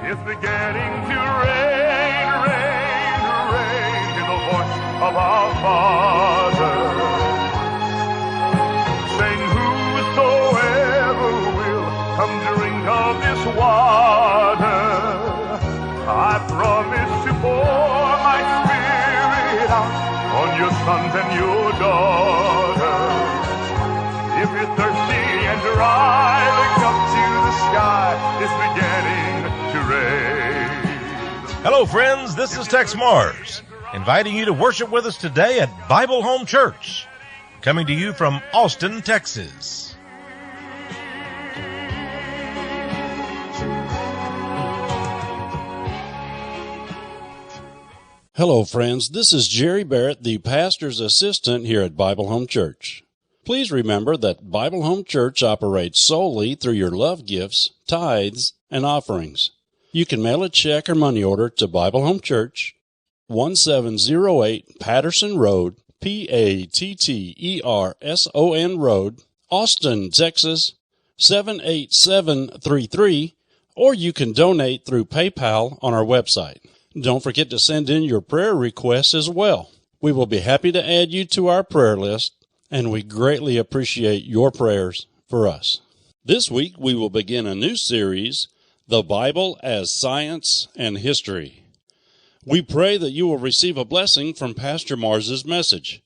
It's beginning to rain, rain, rain. Hear the voice of our Father saying, whosoever will come drink of this water, I promise to pour my Spirit out on your sons and your daughters. If you're thirsty and dry, look up to the sky. It's beginning to rain. Hello, friends. This is Tex Mars, inviting you to worship with us today at Bible Home Church, coming to you from Austin, Texas. Hello, friends. This is Jerry Barrett, the pastor's assistant here at Bible Home Church. Please remember that Bible Home Church operates solely through your love gifts, tithes, and offerings. You can mail a check or money order to Bible Home Church, 1708 Patterson Road, Patterson Road, Austin, Texas, 78733, or you can donate through PayPal on our website. Don't forget to send in your prayer requests as well. We will be happy to add you to our prayer list, and we greatly appreciate your prayers for us. This week we will begin a new series, The Bible as Science and History. We pray that you will receive a blessing from Pastor Mars's message.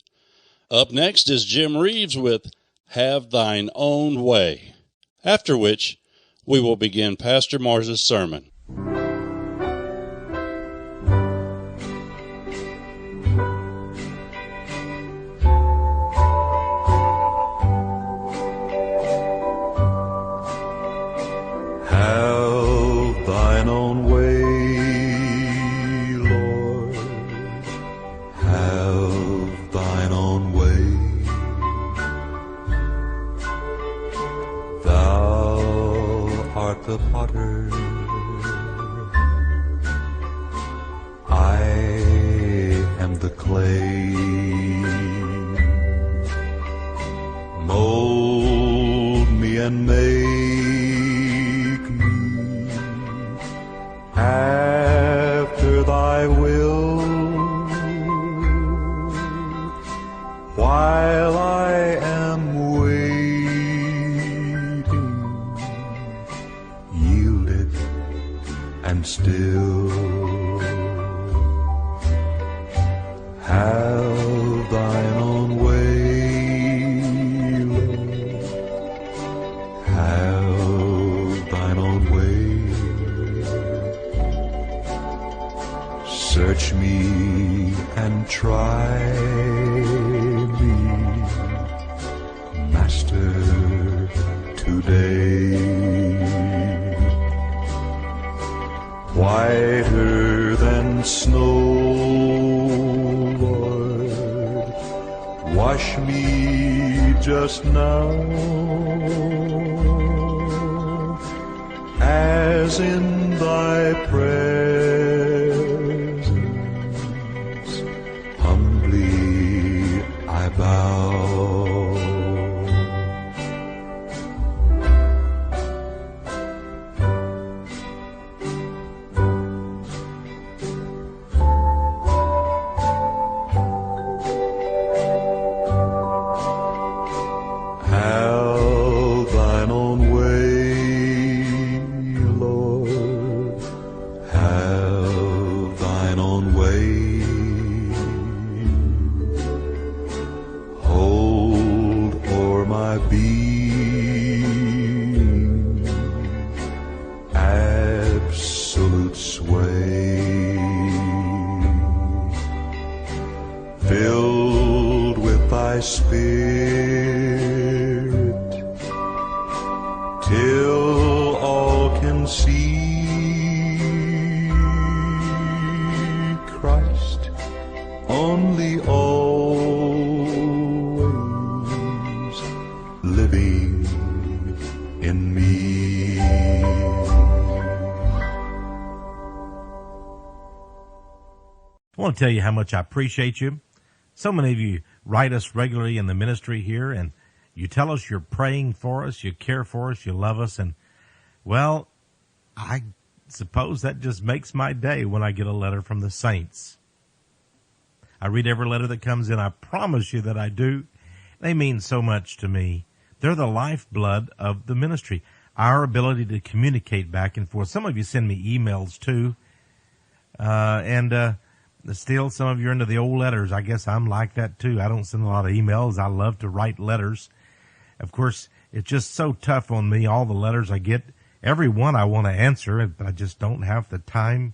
Up next is Jim Reeves with Have Thine Own Way, after which we will begin Pastor Mars's sermon. Have thine own way, Lord, have thine own way. Thou art the potter, I am the clay. Mold me and make after thy will, while I am waiting, yielded and still. Have thine own way, Lord, have thine own way. Search me and try me, Master, today. Whiter than snow, Lord, wash me just now, as in thy presence humbly I bow. Have thine own way, Lord, have thine own way. Hold o'er my being absolute sway, filled with thy Spirit, till all can see Christ only, always living in me. I want to tell you how much I appreciate you. So many of you write us regularly in the ministry here, and you tell us you're praying for us, you care for us, you love us, and, well, I suppose that just makes my day when I get a letter from the saints. I read every letter that comes in. I promise you that I do. They mean so much to me. They're the lifeblood of the ministry. Our ability to communicate back and forth. Some of you send me emails too. And still some of you are into the old letters. I guess I'm like that too. I don't send a lot of emails. I love to write letters. Of course, it's just so tough on me. All the letters I get, every one I want to answer, but I just don't have the time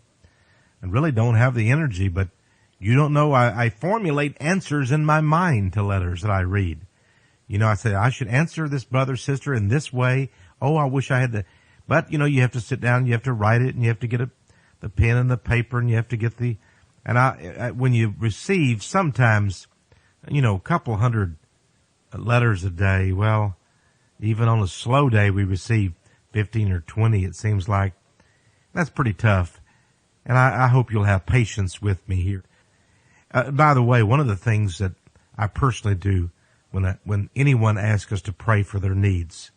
and really don't have the energy. But you don't know, I formulate answers in my mind to letters that I read. You know, I say, I should answer this brother, sister in this way. Oh, I wish I had the, but you know, you have to sit down, you have to write it, and you have to get the pen and the paper, and you have to get and when you receive sometimes, you know, a couple hundred letters a day, well, even on a slow day, we receive 15 or 20, it seems like. That's pretty tough. And I hope you'll have patience with me here. By the way, one of the things that I personally do when anyone asks us to pray for their needs,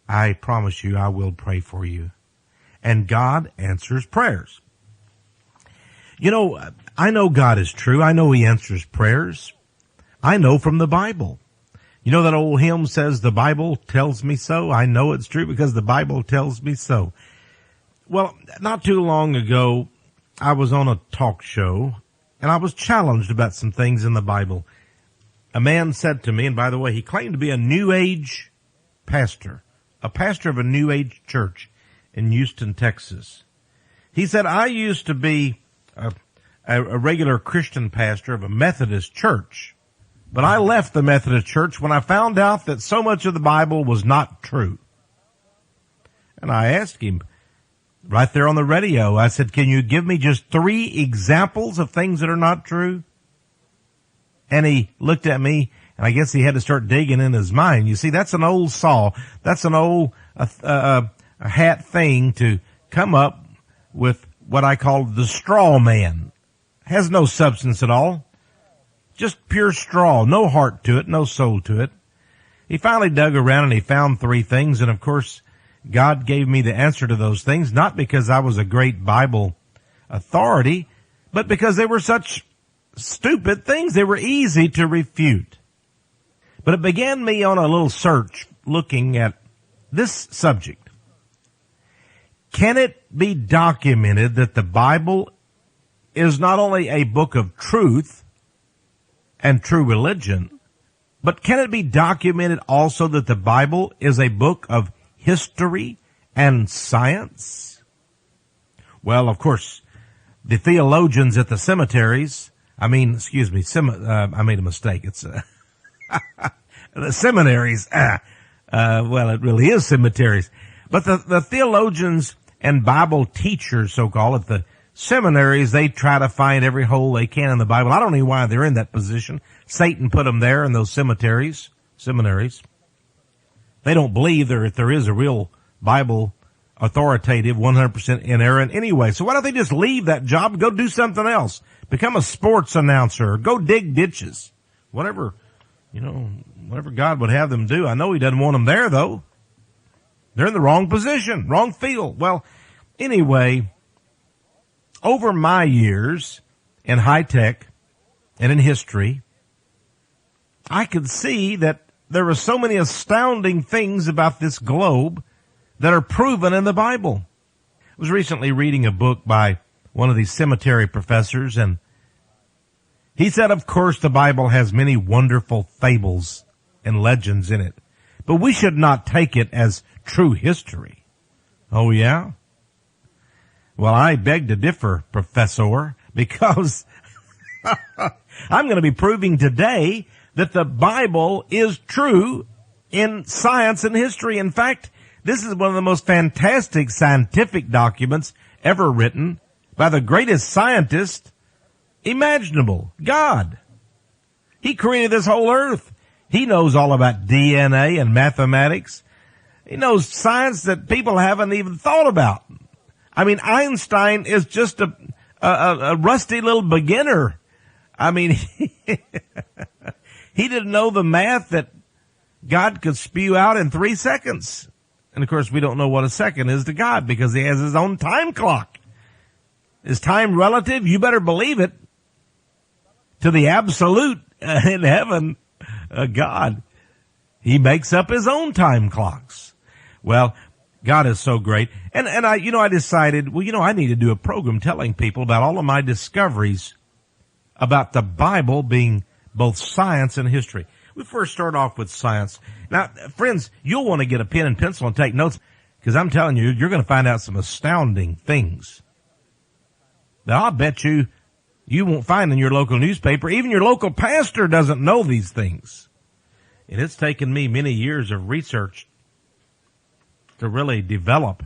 I promise you I will pray for you. And God answers prayers. You know, I know God is true. I know He answers prayers. I know from the Bible. You know that old hymn says, the Bible tells me so? I know it's true because the Bible tells me so. Well, not too long ago, I was on a talk show, and I was challenged about some things in the Bible. A man said to me, and by the way, he claimed to be a New Age pastor, a pastor of a New Age church in Houston, Texas. He said, I used to be a regular Christian pastor of a Methodist church, but I left the Methodist church when I found out that so much of the Bible was not true. And I asked him, right there on the radio, I said, can you give me just 3 examples of things that are not true? And he looked at me, and I guess he had to start digging in his mind. You see, that's an old saw. That's an old a hat thing to come up with what I call the straw man. Has no substance at all. Just pure straw. No heart to it, no soul to it. He finally dug around and he found 3 things, and of course, God gave me the answer to those things, not because I was a great Bible authority, but because they were such stupid things. They were easy to refute. But it began me on a little search looking at this subject. Can it be documented that the Bible is not only a book of truth and true religion, but can it be documented also that the Bible is a book of history and science? Well, of course, the theologians at the cemeteries, I made a mistake. It's the seminaries. Well, it really is cemeteries. But the theologians and Bible teachers, so-called, at the seminaries, they try to find every hole they can in the Bible. I don't know why they're in that position. Satan put them there in those seminaries. They don't believe that there is a real Bible authoritative, 100% inerrant anyway. So why don't they just leave that job and go do something else? Become a sports announcer or go dig ditches. Whatever God would have them do. I know He doesn't want them there, though. They're in the wrong position, wrong field. Well, anyway, over my years in high tech and in history, I could see that there are so many astounding things about this globe that are proven in the Bible. I was recently reading a book by one of these cemetery professors, and he said, of course, the Bible has many wonderful fables and legends in it, but we should not take it as true history. Oh, yeah? Well, I beg to differ, Professor, because I'm going to be proving today that the Bible is true in science and history. In fact, this is one of the most fantastic scientific documents ever written by the greatest scientist imaginable, God. He created this whole earth. He knows all about DNA and mathematics. He knows science that people haven't even thought about. I mean, Einstein is just a rusty little beginner. I mean, he didn't know the math that God could spew out in 3 seconds. And of course, we don't know what a second is to God because he has his own time clock. Is time relative? You better believe it. To the absolute in heaven, God, he makes up his own time clocks. Well, God is so great. And I decided, I need to do a program telling people about all of my discoveries about the Bible being both science and history. We first start off with science. Now, friends, you'll want to get a pen and pencil and take notes because I'm telling you, you're going to find out some astounding things. Now, I'll bet you won't find in your local newspaper. Even your local pastor doesn't know these things. And it's taken me many years of research to really develop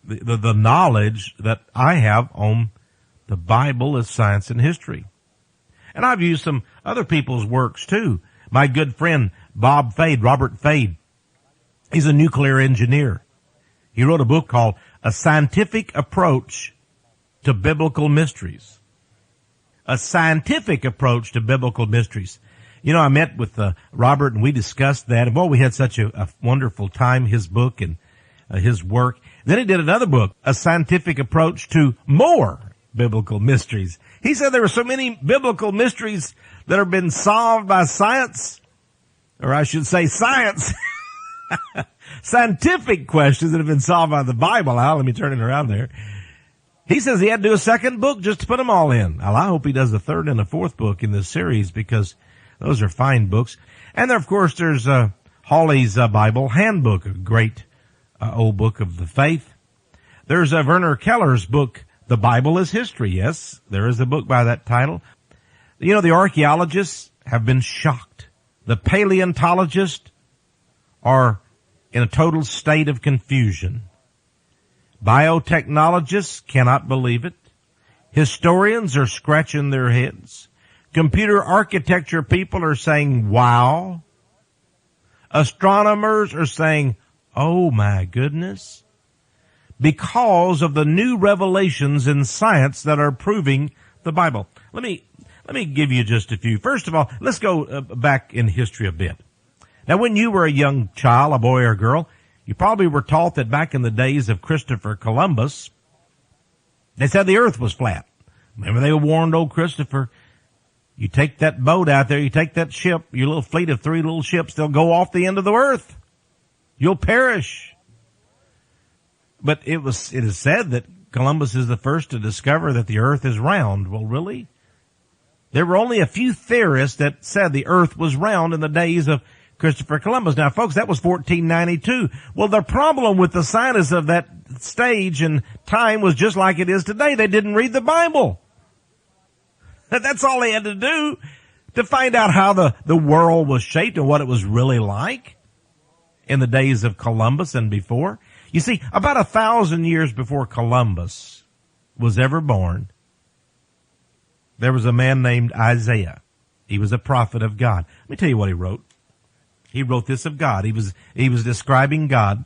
the knowledge that I have on the Bible as science and history. And I've used some other people's works too. My good friend Bob Fade, Robert Fade, he's a nuclear engineer. He wrote a book called A Scientific Approach to Biblical Mysteries. A scientific approach to biblical mysteries. I met with Robert and we discussed that. And we had such a wonderful time, his book and his work. Then he did another book, A Scientific Approach to More Biblical Mysteries. He said there were so many biblical mysteries that have been solved by science, or I should say science, scientific questions that have been solved by the Bible. Let me turn it around there. He says he had to do a second book just to put them all in. I hope he does a third and a fourth book in this series because those are fine books. And there, of course, there's Hawley's Bible Handbook, a great old book of the faith. There's Werner Keller's book, The Bible is History. Yes, there is a book by that title. The archaeologists have been shocked. The paleontologists are in a total state of confusion. Biotechnologists cannot believe it. Historians are scratching their heads. Computer architecture people are saying, wow. Astronomers are saying, oh my goodness. Because of the new revelations in science that are proving the Bible. Let me give you just a few. First of all, let's go back in history a bit. Now, when you were a young child, a boy or girl, you probably were taught that back in the days of Christopher Columbus, they said the earth was flat. Remember they warned old Christopher, you take that boat out there, you take that ship, your little fleet of 3 little ships, they'll go off the end of the earth. You'll perish. But it is said that Columbus is the first to discover that the earth is round. Well, really? There were only a few theorists that said the earth was round in the days of Christopher Columbus. Now, folks, that was 1492. Well, the problem with the scientists of that stage and time was just like it is today. They didn't read the Bible. That's all they had to do to find out how the world was shaped and what it was really like in the days of Columbus and before. You see, about 1,000 years before Columbus was ever born, there was a man named Isaiah. He was a prophet of God. Let me tell you what he wrote. He wrote this of God. He was describing God.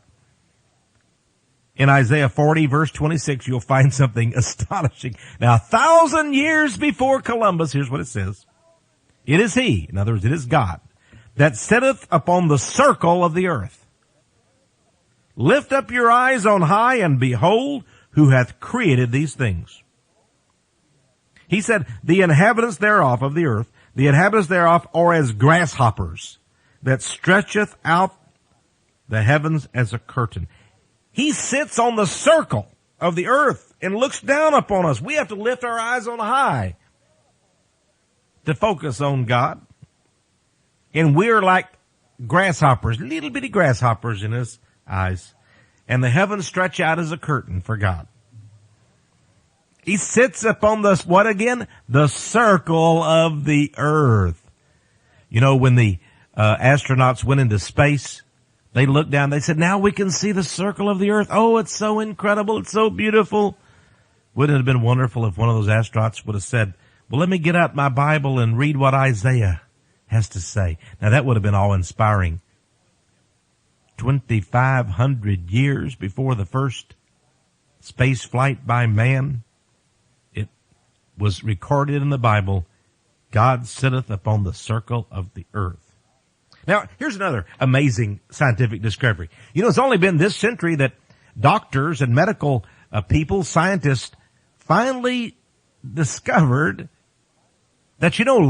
In Isaiah 40, verse 26, you'll find something astonishing. Now, 1,000 years before Columbus, here's what it says. It is he, in other words, it is God, that sitteth upon the circle of the earth. Lift up your eyes on high and behold who hath created these things. He said, the inhabitants thereof of the earth, the inhabitants thereof are as grasshoppers that stretcheth out the heavens as a curtain. He sits on the circle of the earth and looks down upon us. We have to lift our eyes on high to focus on God. And we're like grasshoppers, little bitty grasshoppers in his eyes. And the heavens stretch out as a curtain for God. He sits upon the, what again? The circle of the earth. You know, when the astronauts went into space, they looked down, they said, now we can see the circle of the earth. Oh, it's so incredible. It's so beautiful. Wouldn't it have been wonderful if one of those astronauts would have said, well, let me get out my Bible and read what Isaiah has to say. Now that would have been awe-inspiring. 2,500 years before the first space flight by man, it was recorded in the Bible, God sitteth upon the circle of the earth. Now, here's another amazing scientific discovery. You know, it's only been this century that doctors and medical people, scientists, finally discovered that, you know,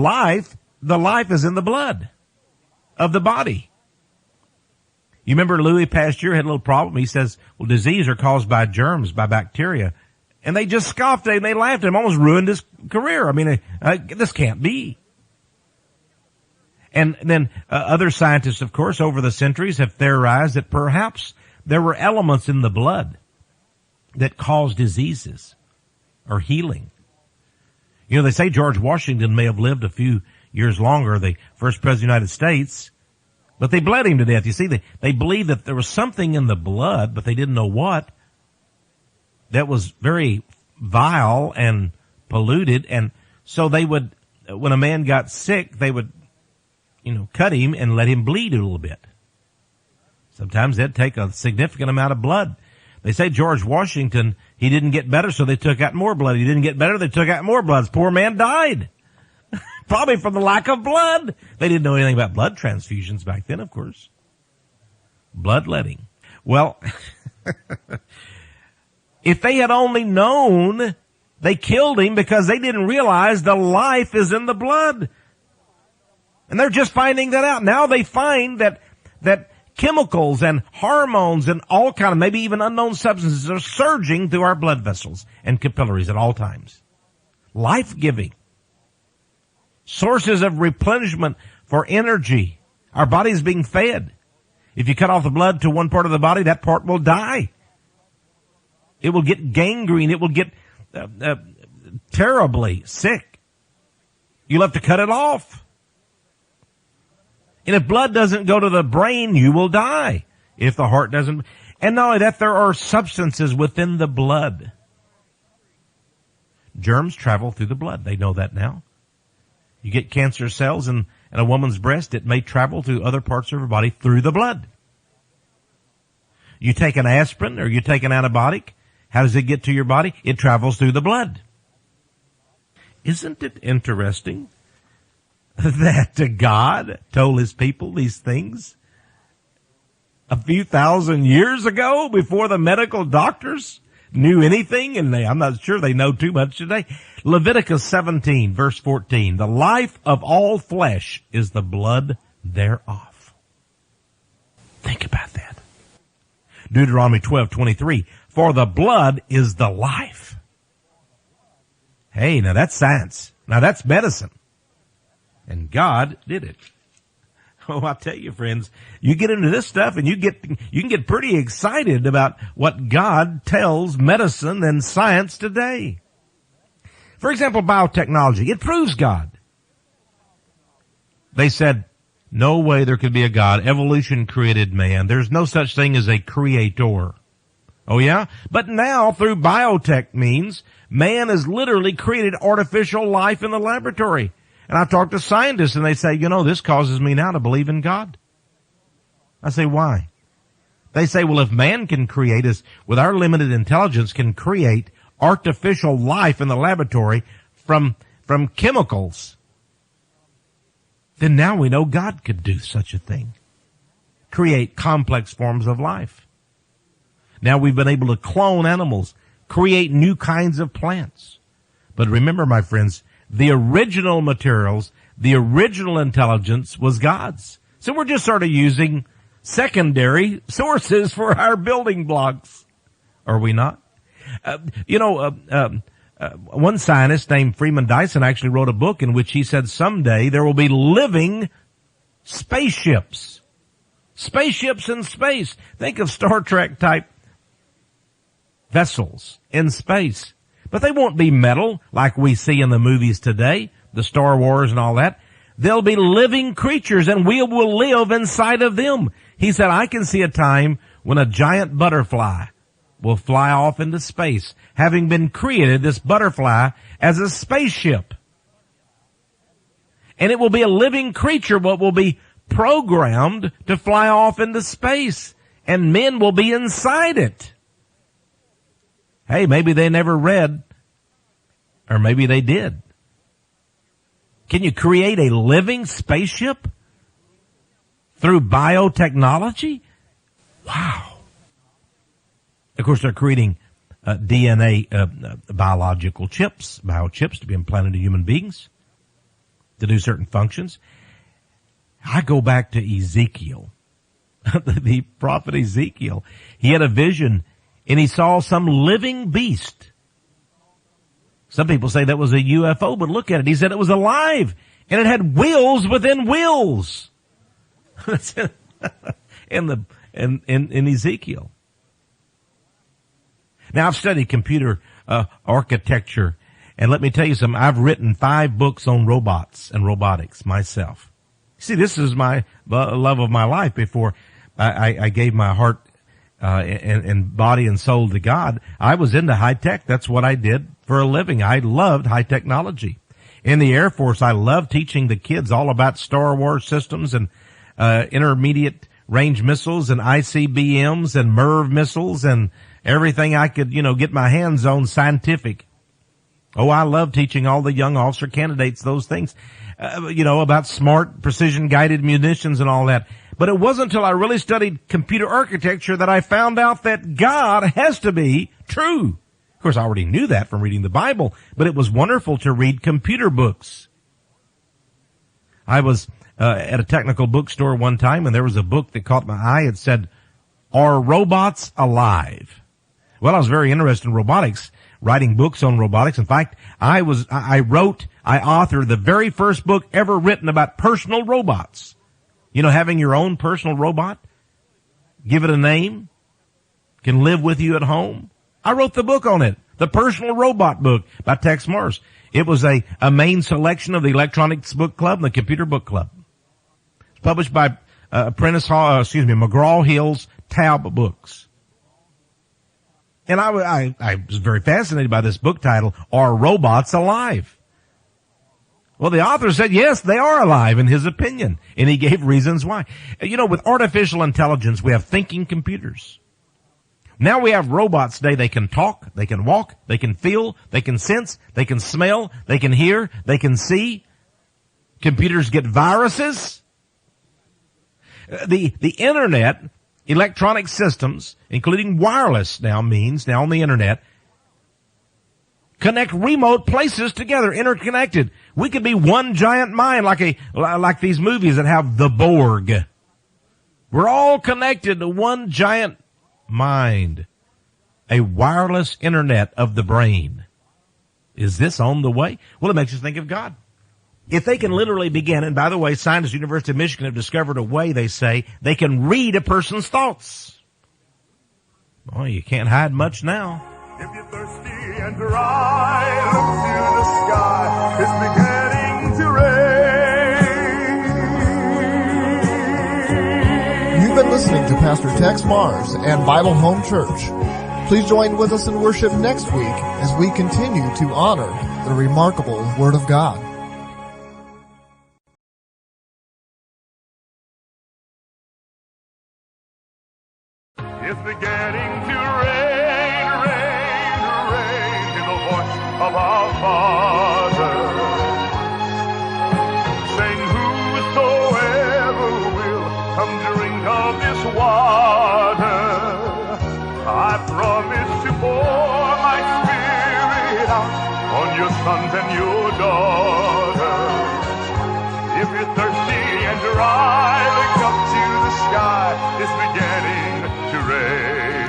the life is in the blood of the body. You remember Louis Pasteur had a little problem. He says, well, disease are caused by germs, by bacteria. And they just scoffed and they laughed at him, almost ruined his career. I mean, this can't be. And then other scientists, of course, over the centuries have theorized that perhaps there were elements in the blood that cause diseases or healing. You know, they say George Washington may have lived a few years longer, the first president of the United States, but they bled him to death. You see, they believed that there was something in the blood, but they didn't know what, that was very vile and polluted. And so they would, when a man got sick, they would, you know, cut him and let him bleed a little bit. Sometimes they'd take a significant amount of blood. They say George Washington, he didn't get better, so they took out more blood. He didn't get better, they took out more blood. This poor man died. Probably from the lack of blood. They didn't know anything about blood transfusions back then, of course. Bloodletting. Well, if they had only known, they killed him because they didn't realize the life is in the blood. And they're just finding that out. Now they find that chemicals and hormones and all kind of, maybe even unknown substances are surging through our blood vessels and capillaries at all times. Life-giving. Sources of replenishment for energy. Our body is being fed. If you cut off the blood to one part of the body, that part will die. It will get gangrene. It will get terribly sick. You'll have to cut it off. And if blood doesn't go to the brain, you will die. If the heart doesn't. And not only that, there are substances within the blood. Germs travel through the blood. They know that now. You get cancer cells in a woman's breast, it may travel to other parts of her body through the blood. You take an aspirin or you take an antibiotic, how does it get to your body? It travels through the blood. Isn't it interesting that God told his people these things a few thousand years ago before the medical doctors knew anything? And I'm not sure they know too much today. Leviticus 17, verse 14. The life of all flesh is the blood thereof. Think about that. Deuteronomy 12:23. For the blood is the life. Hey, now that's science. Now that's medicine. And God did it. Oh, I tell you, friends, you get into this stuff and you can get pretty excited about what God tells medicine and science today. For example, biotechnology. It proves God. They said, no way there could be a God. Evolution created man. There's no such thing as a creator. Oh yeah? But now, through biotech means, man has literally created artificial life in the laboratory. And I talk to scientists and they say, you know, this causes me now to believe in God. I say, why? They say, well, if man can create, with our limited intelligence, can create artificial life in the laboratory from chemicals, then now we know God could do such a thing. Create complex forms of life. Now we've been able to clone animals, create new kinds of plants. But remember, my friends, the original materials, the original intelligence was God's. So we're just sort of using secondary sources for our building blocks. Are we not? One scientist named Freeman Dyson actually wrote a book in which he said someday there will be living spaceships. Spaceships in space. Think of Star Trek type vessels in space. But they won't be metal like we see in the movies today, the Star Wars and all that. They'll be living creatures and we will live inside of them. He said, I can see a time when a giant butterfly will fly off into space, having been created, this butterfly, as a spaceship. And it will be a living creature, but will be programmed to fly off into space. And men will be inside it. Hey, maybe they never read, or maybe they did. Can you create a living spaceship? through biotechnology? Wow. Of course, they're creating DNA, biological chips, biochips to be implanted to human beings to do certain functions. I go back to Ezekiel, the prophet Ezekiel. He had a vision and he saw some living beast. Some people say that was a UFO, but look at it. He said it was alive and it had wheels within wheels. in Ezekiel. Now, I've studied computer architecture, and let me tell you something. I've written 5 books on robots and robotics myself. See, this is my love of my life. Before I gave my heart and body and soul to God, I was into high tech. That's what I did for a living. I loved high technology. In the Air Force, I loved teaching the kids all about Star Wars systems and intermediate range missiles and ICBMs and MIRV missiles and everything I could, get my hands on scientific. Oh, I love teaching all the young officer candidates those things, about smart, precision-guided munitions and all that. But it wasn't until I really studied computer architecture that I found out that God has to be true. Of course, I already knew that from reading the Bible, but it was wonderful to read computer books. I was at a technical bookstore one time, and there was a book that caught my eye. It said, "Are Robots Alive?" Well, I was very interested in robotics, writing books on robotics. In fact, I authored the very first book ever written about personal robots. Having your own personal robot, give it a name, can live with you at home. I wrote the book on it, the Personal Robot Book by Tex Mars. It was a main selection of the Electronics Book Club and the Computer Book Club. It's published by McGraw-Hill's Tab Books. And I was very fascinated by this book title, "Are Robots Alive?" Well, the author said, yes, they are alive in his opinion. And he gave reasons why. With artificial intelligence, we have thinking computers. Now we have robots today. They can talk, they can walk, they can feel, they can sense, they can smell, they can hear, they can see. Computers get viruses. The internet, electronic systems, including wireless on the internet, connect remote places together, interconnected. We could be one giant mind like these movies that have the Borg. We're all connected to one giant mind. A wireless internet of the brain. Is this on the way? Well, it makes us think of God. If they can literally begin, and by the way, scientists at the University of Michigan have discovered a way, they say, they can read a person's thoughts. Well, you can't hide much now. If you're thirsty and dry, look to the sky. It's beginning to rain. You've been listening to Pastor Tex Mars and Bible Home Church. Please join with us in worship next week as we continue to honor the remarkable Word of God. It's beginning to rain, rain, rain, in the voice of our Father, saying, whosoever will come drink of this water, I promise to pour my spirit out on your sons and your daughters. If you're thirsty and dry, look up to the sky, it's beginning to rain.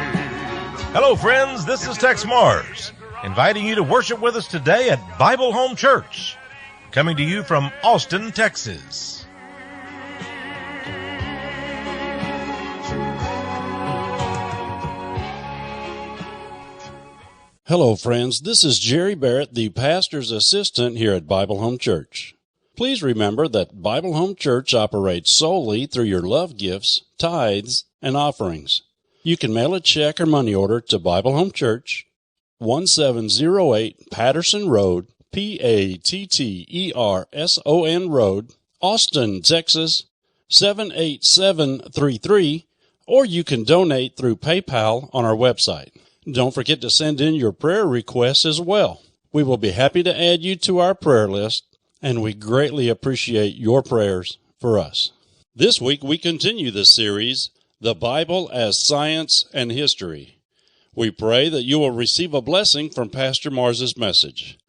Hello, friends. This is Tex Mars, inviting you to worship with us today at Bible Home Church, coming to you from Austin, Texas. Hello, friends. This is Jerry Barrett, the pastor's assistant here at Bible Home Church. Please remember that Bible Home Church operates solely through your love gifts, tithes, and offerings. You can mail a check or money order to Bible Home Church, 1708 Patterson Road, Patterson Road, Austin, Texas, 78733, or you can donate through PayPal on our website. Don't forget to send in your prayer requests as well. We will be happy to add you to our prayer list, and we greatly appreciate your prayers for us. This week we continue the series, The Bible as Science and History. We pray that you will receive a blessing from Pastor Mars's message.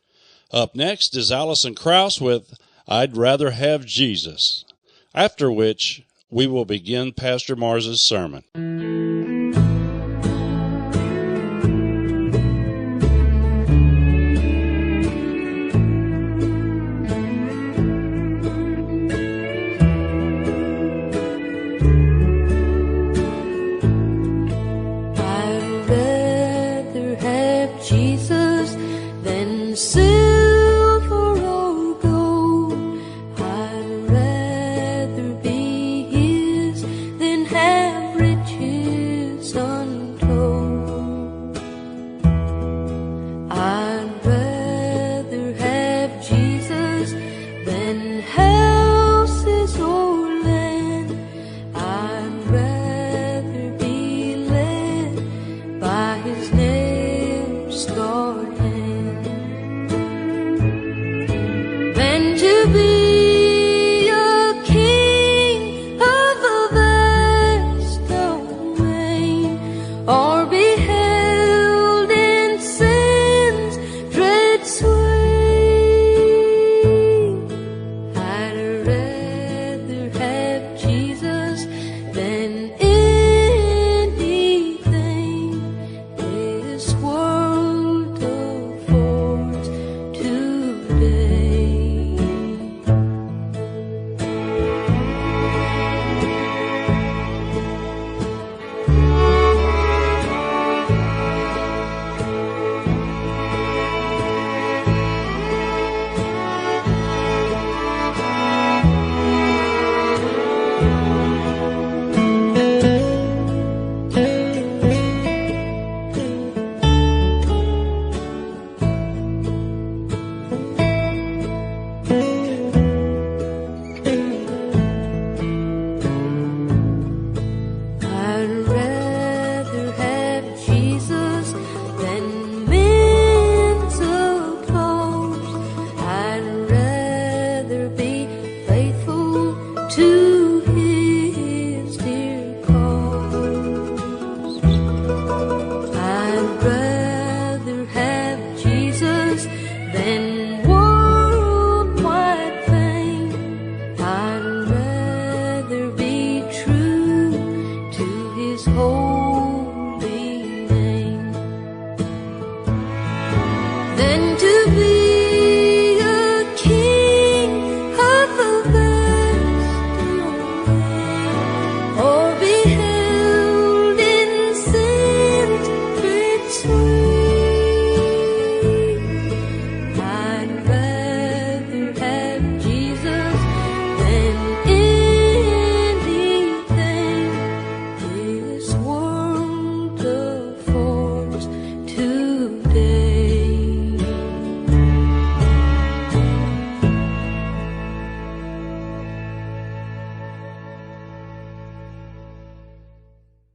Up next is Allison Krause with I'd Rather Have Jesus, after which we will begin Pastor Mars's sermon.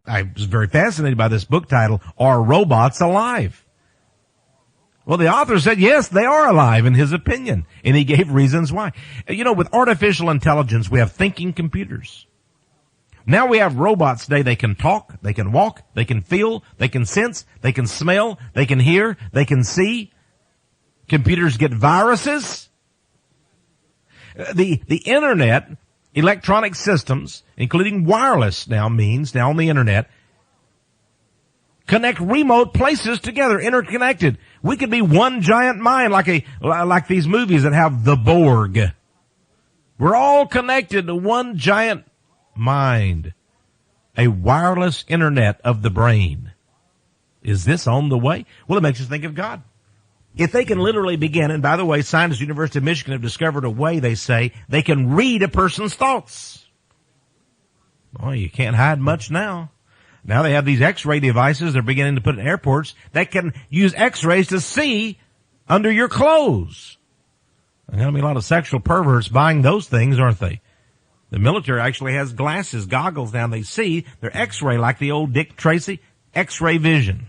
I was very fascinated by this book title, Are Robots Alive? Well, the author said, yes, they are alive in his opinion, and he gave reasons why. You know, with artificial intelligence, we have thinking computers. Now we have robots today. They can talk, they can walk, they can feel, they can sense, they can smell, they can hear, they can see. Computers get viruses. The internet, electronic systems, including wireless now on the internet, connect remote places together, interconnected. We could be one giant mind like these movies that have the Borg. We're all connected to one giant mind. A wireless internet of the brain. Is this on the way? Well, it makes us think of God. If they can literally begin, and by the way, scientists at the University of Michigan have discovered a way, they say, they can read a person's thoughts. Well, you can't hide much now. Now they have these X-ray devices they're beginning to put in airports that can use X-rays to see under your clothes. There's going to be a lot of sexual perverts buying those things, aren't they? The military actually has glasses, goggles now. They see their X-ray like the old Dick Tracy, X-ray vision.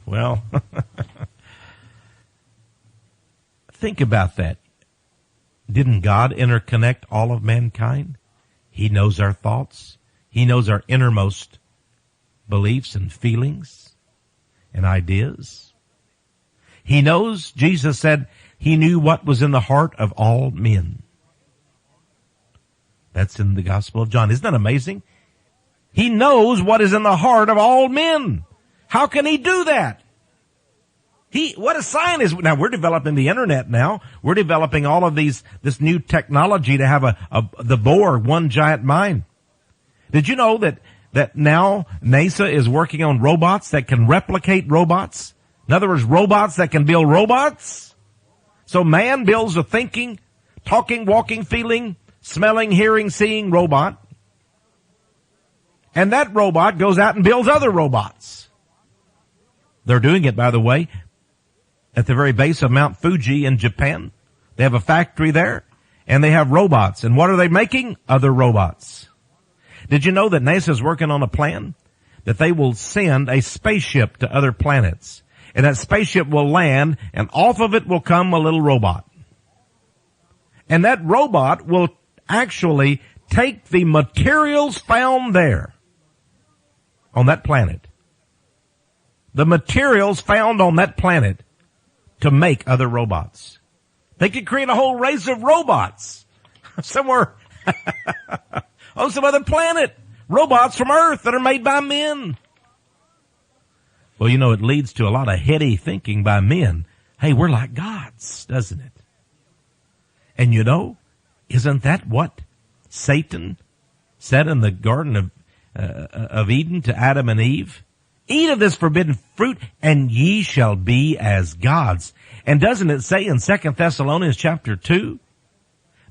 Well, think about that. Didn't God interconnect all of mankind? He knows our thoughts. He knows our innermost beliefs and feelings and ideas. He knows, Jesus said, he knew what was in the heart of all men. That's in the Gospel of John. Isn't that amazing? He knows what is in the heart of all men. How can he do that? What a scientist. Now we're developing the internet now. We're developing all of this new technology to have the Bohr, one giant mind. Did you know that now NASA is working on robots that can replicate robots? In other words, robots that can build robots. So man builds a thinking, talking, walking, feeling, smelling, hearing, seeing robot. And that robot goes out and builds other robots. They're doing it, by the way, at the very base of Mount Fuji in Japan. They have a factory there, and they have robots. And what are they making? Other robots. Did you know that NASA is working on a plan that they will send a spaceship to other planets? And that spaceship will land, and off of it will come a little robot. And that robot will actually take the materials found there on that planet. The materials found on that planet to make other robots. They could create a whole race of robots somewhere on some other planet. Robots from Earth that are made by men. Well, you know, it leads to a lot of heady thinking by men. Hey, we're like gods, doesn't it? And you know, isn't that what Satan said in the Garden of Eden to Adam and Eve? Eat of this forbidden fruit, and ye shall be as gods. And doesn't it say in 2 Thessalonians chapter 2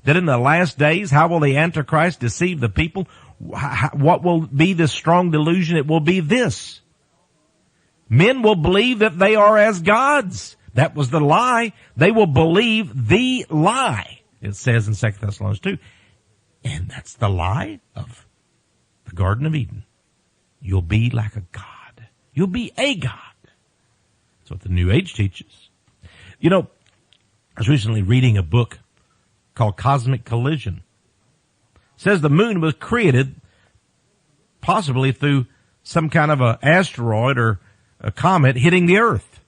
that in the last days, how will the Antichrist deceive the people? What will be this strong delusion? It will be this. Men will believe that they are as gods. That was the lie. They will believe the lie, it says in 2 Thessalonians 2. And that's the lie of the Garden of Eden. You'll be like a god. You'll be a god. That's what the New Age teaches. You know, I was recently reading a book called Cosmic Collision. It says the moon was created possibly through some kind of an asteroid or a comet hitting the earth.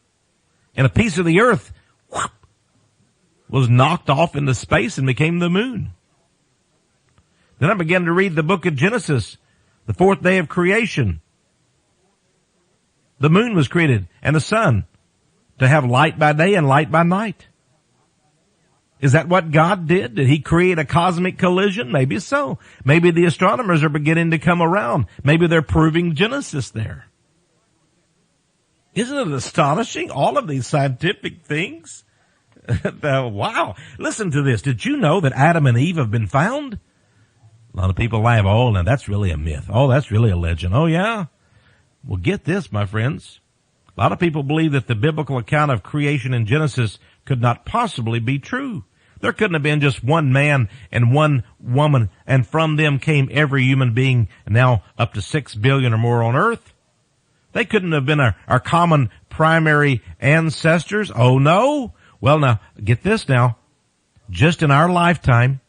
And a piece of the earth whoop, was knocked off into space and became the moon. Then I began to read the book of Genesis, the fourth day of creation. The moon was created and the sun to have light by day and light by night. Is that what God did? Did he create a cosmic collision? Maybe so. Maybe the astronomers are beginning to come around. Maybe they're proving Genesis there. Isn't it astonishing, all of these scientific things? Wow. Listen to this. Did you know that Adam and Eve have been found? A lot of people laugh. Oh, now that's really a myth. Oh, that's really a legend. Oh, yeah? Well, get this, my friends. A lot of people believe that the biblical account of creation in Genesis could not possibly be true. There couldn't have been just one man and one woman, and from them came every human being, now up to 6 billion or more on earth. They couldn't have been our common primary ancestors. Oh, no. Well, now, get this now. Just in our lifetime,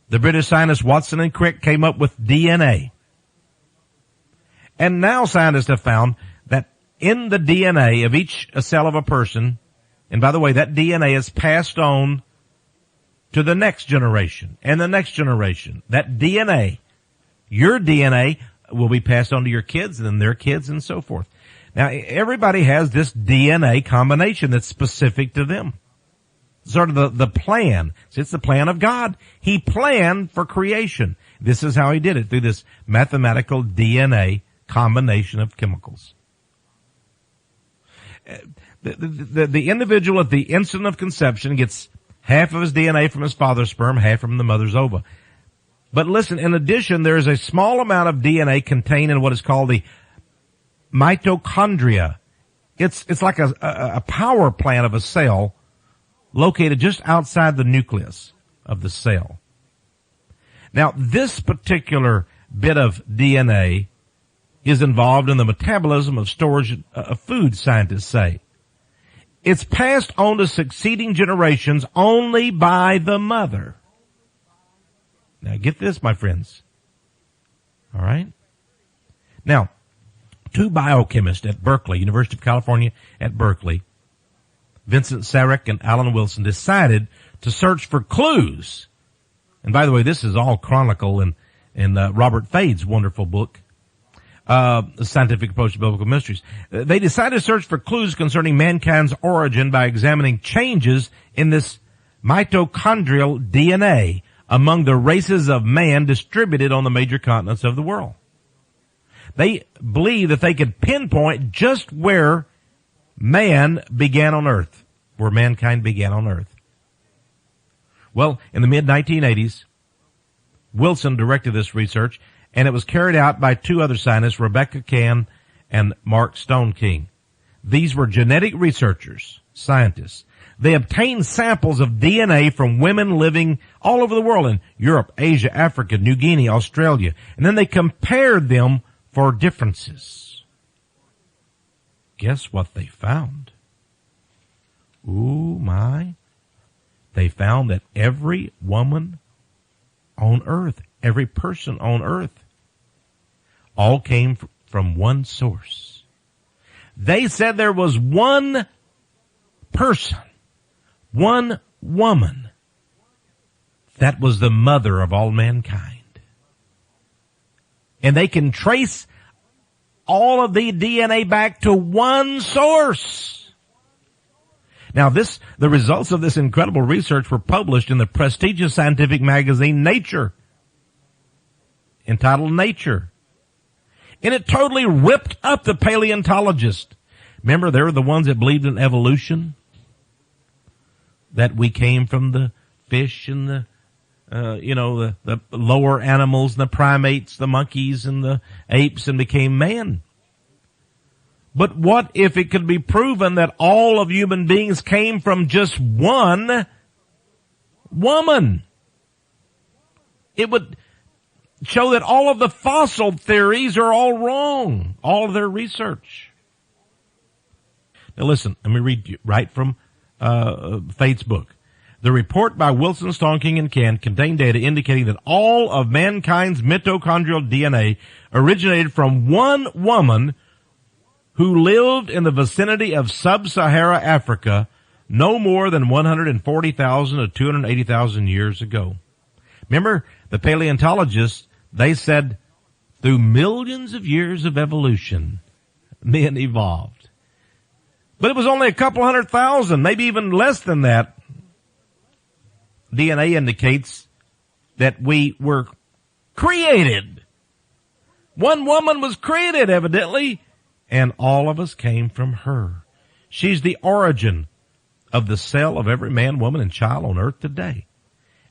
the British scientists Watson and Crick came up with DNA. And now scientists have found that in the DNA of each cell of a person, and by the way, that DNA is passed on to the next generation and the next generation. That DNA, your DNA, will be passed on to your kids and then their kids and so forth. Now, everybody has this DNA combination that's specific to them. Sort of the plan. So it's the plan of God. He planned for creation. This is how he did it, through this mathematical DNA combination of chemicals. The individual at the instant of conception gets half of his DNA from his father's sperm, half from the mother's ova. But listen, in addition, there is a small amount of DNA contained in what is called the mitochondria. It's like a power plant of a cell located just outside the nucleus of the cell. Now, this particular bit of DNA is involved in the metabolism of storage of food, scientists say. It's passed on to succeeding generations only by the mother. Now get this, my friends. All right? Now, two biochemists at Berkeley, University of California at Berkeley, Vincent Sarek and Alan Wilson, decided to search for clues. And by the way, this is all chronicled in Robert Fade's wonderful book, The Scientific Approach to Biblical Mysteries. They decided to search for clues concerning mankind's origin by examining changes in this mitochondrial DNA among the races of man distributed on the major continents of the world. They believed that they could pinpoint just where man began on earth, where mankind began on earth. Well, in the mid-1980s, Wilson directed this research, and it was carried out by two other scientists, Rebecca Cann and Mark Stoneking. These were genetic researchers, scientists. They obtained samples of DNA from women living all over the world in Europe, Asia, Africa, New Guinea, Australia, and then they compared them for differences. Guess what they found? Ooh, my. They found that every woman on earth, every person on earth, all came from one source. They said there was one person, one woman, that was the mother of all mankind. And they can trace all of the DNA back to one source. Now the results of this incredible research were published in the prestigious scientific magazine Nature, entitled Nature. And it totally ripped up the paleontologists. Remember, they were the ones that believed in evolution? That we came from the fish and the lower animals and the primates, the monkeys and the apes, and became man. But what if it could be proven that all of human beings came from just one woman? It would show that all of the fossil theories are all wrong, all of their research. Now listen, let me read you right from Fade's book. The report by Wilson, Stoneking, and Cann contained data indicating that all of mankind's mitochondrial DNA originated from one woman who lived in the vicinity of sub-Sahara Africa no more than 140,000 to 280,000 years ago. Remember, the paleontologists, they said through millions of years of evolution, men evolved. But it was only a couple 100,000, maybe even less than that. DNA indicates that we were created. One woman was created, evidently, and all of us came from her. She's the origin of the cell of every man, woman, and child on earth today.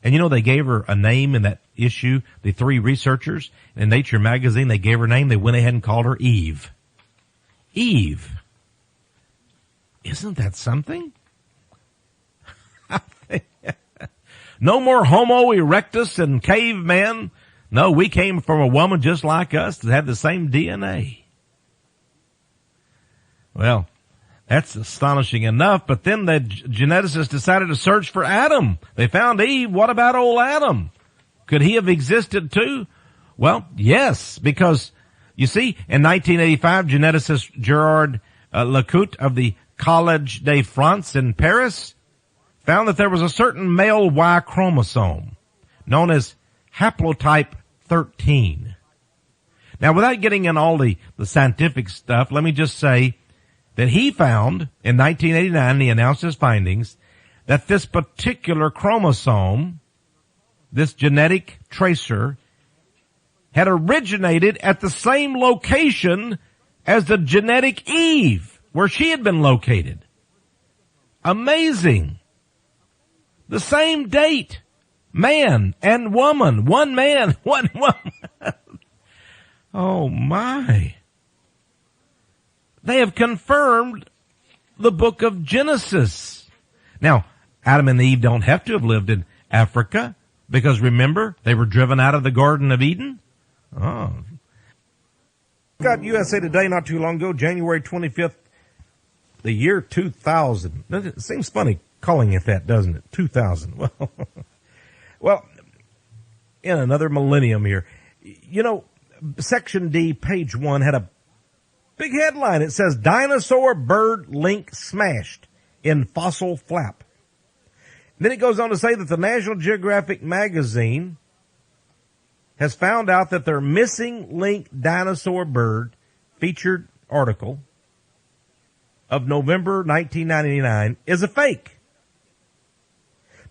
And you know, they gave her a name in that issue, the three researchers in Nature magazine, they gave her a name. They went ahead and called her Eve. Eve. Isn't that something? No more Homo erectus and caveman. No, we came from a woman just like us that had the same DNA. Well, that's astonishing enough, but then the geneticists decided to search for Adam. They found Eve. What about old Adam? Could he have existed too? Well, yes, because, you see, in 1985, geneticist Gerard Lecout of the Collège de France in Paris found that there was a certain male Y chromosome known as haplotype 13. Now, without getting in all the scientific stuff, let me just say that he found in 1989, he announced his findings, that this particular chromosome, this genetic tracer, had originated at the same location as the genetic Eve, where she had been located. Amazing. The same date. Man and woman. One man, one woman. Oh my. They have confirmed the book of Genesis. Now, Adam and Eve don't have to have lived in Africa because remember, they were driven out of the Garden of Eden. Oh. Got USA Today not too long ago, January 25th, the year 2000. It seems funny calling it that, doesn't it? 2000. Well, in another millennium here. You know, Section D, page 1, had a big headline. It says, Dinosaur Bird Link Smashed in Fossil Flap. And then it goes on to say that the National Geographic magazine has found out that their missing link dinosaur bird featured article of November 1999 is a fake.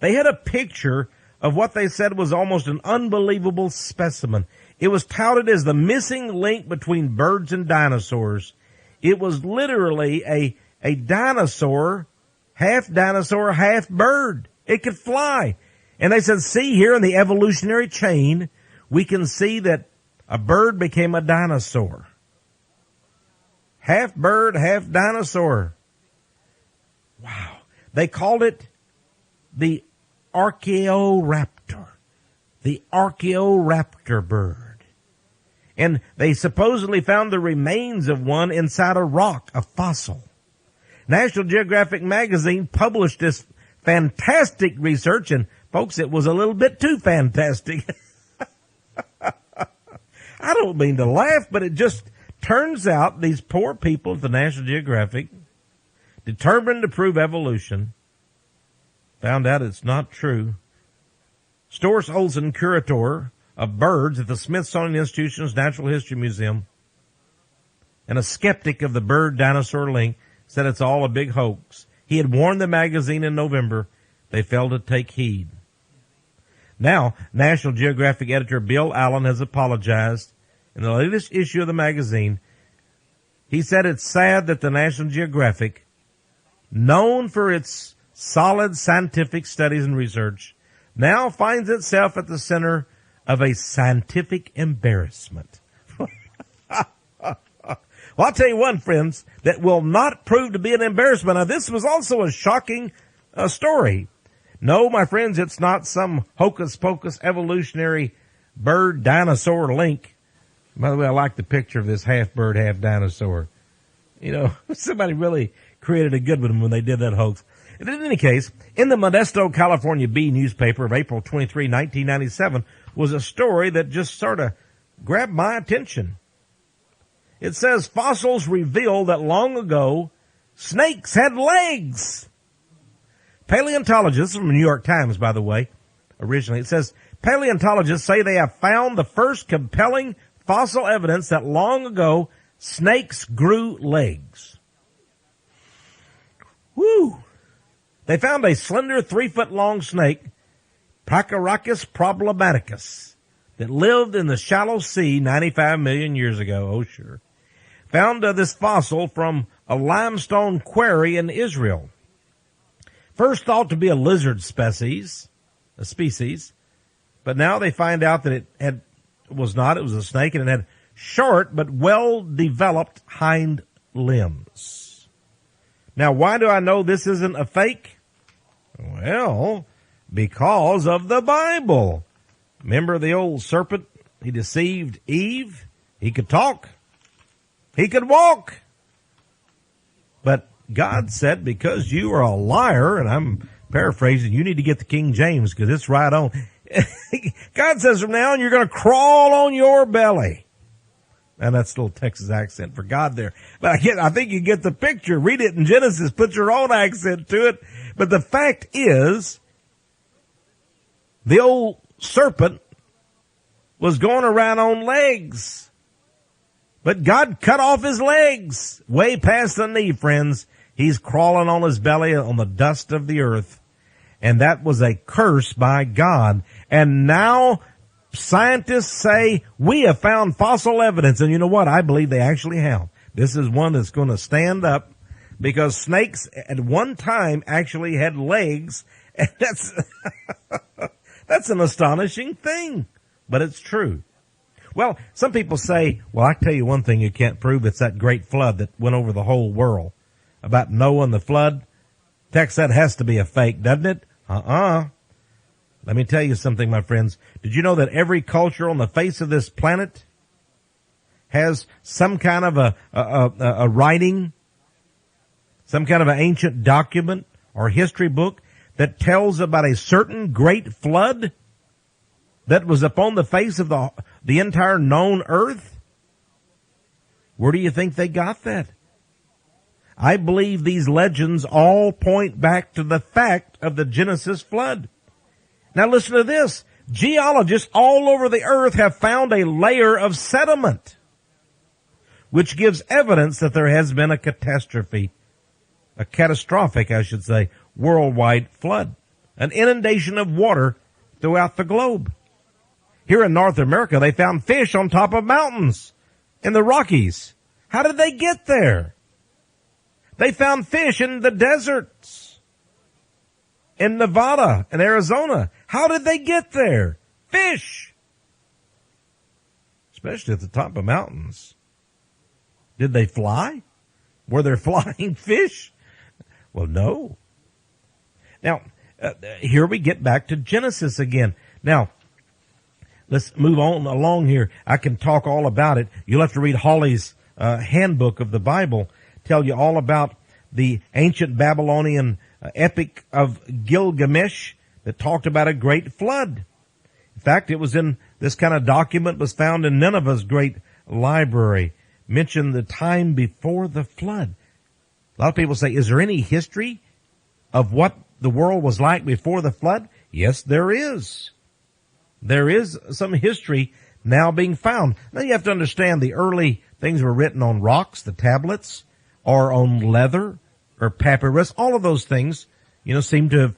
They had a picture of what they said was almost an unbelievable specimen. It was touted as the missing link between birds and dinosaurs. It was literally a dinosaur, half bird. It could fly. And they said, see here in the evolutionary chain, we can see that a bird became a dinosaur. Half bird, half dinosaur. Wow. They called it the Archaeoraptor. The Archaeoraptor bird. And they supposedly found the remains of one inside a rock, a fossil. National Geographic magazine published this fantastic research, and folks, it was a little bit too fantastic. I don't mean to laugh, but it just turns out these poor people at the National Geographic, determined to prove evolution, found out it's not true. Storrs Olsen, curator of birds at the Smithsonian Institution's Natural History Museum, and a skeptic of the bird-dinosaur link, said it's all a big hoax. He had warned the magazine in November. They failed to take heed. Now, National Geographic editor Bill Allen has apologized. In the latest issue of the magazine, he said it's sad that the National Geographic, known for its solid scientific studies and research, now finds itself at the center of a scientific embarrassment. Well, I'll tell you one, friends, that will not prove to be an embarrassment. Now, this was also a shocking story. No, my friends, it's not some hocus-pocus evolutionary bird-dinosaur link. By the way, I like the picture of this half bird, half dinosaur. You know, somebody really created a good one when they did that hoax. And in any case, in the Modesto, California Bee newspaper of April 23, 1997, was a story that just sort of grabbed my attention. It says, fossils reveal that long ago, snakes had legs. Paleontologists, from the New York Times, by the way, originally, it says, paleontologists say they have found the first compelling fossil evidence that long ago, snakes grew legs. Woo! They found a slender 3-foot-long snake, Pachyrhacus problematicus, that lived in the shallow sea 95 million years ago. Oh, sure. Found this fossil from a limestone quarry in Israel. First thought to be a lizard species, but now they find out that it was not. It was a snake, and it had short but well-developed hind limbs. Now, why do I know this isn't a fake? Well, because of the Bible. Remember the old serpent? He deceived Eve. He could talk. He could walk. But God said, because you are a liar, and I'm paraphrasing, you need to get the King James because it's right on. God says from now on, you're going to crawl on your belly. And that's a little Texas accent for God there. But I think you get the picture. Read it in Genesis. Put your own accent to it. But the fact is, the old serpent was going around on legs. But God cut off his legs way past the knee, friends. He's crawling on his belly on the dust of the earth. And that was a curse by God. And now scientists say we have found fossil evidence. And you know what? I believe they actually have. This is one that's going to stand up because snakes at one time actually had legs. And that's an astonishing thing, but it's true. Well, some people say, well, I tell you one thing you can't prove. It's that great flood that went over the whole world. About Noah and the flood. Tex, that has to be a fake, doesn't it? Let me tell you something, my friends. Did you know that every culture on the face of this planet has some kind of a writing, some kind of an ancient document or history book that tells about a certain great flood that was upon the face of the entire known earth? Where do you think they got that? I believe these legends all point back to the fact of the Genesis flood. Now listen to this. Geologists all over the earth have found a layer of sediment, which gives evidence that there has been a catastrophic, worldwide flood, an inundation of water throughout the globe. Here in North America, they found fish on top of mountains in the Rockies. How did they get there? They found fish in the deserts in Nevada and Arizona. How did they get there? Fish. Especially at the top of mountains. Did they fly? Were there flying fish? Well, no. Now, here we get back to Genesis again. Now, let's move on along here. I can talk all about it. You'll have to read Hawley's handbook of the Bible, tell you all about the ancient Babylonian epic of Gilgamesh that talked about a great flood. In fact, it was in this kind of document was found in Nineveh's great library, mentioned the time before the flood. A lot of people say, is there any history of what the world was like before the flood? Yes, there is. There is some history now being found. Now you have to understand the early things were written on rocks, the tablets, or on leather or papyrus. All of those things, seem to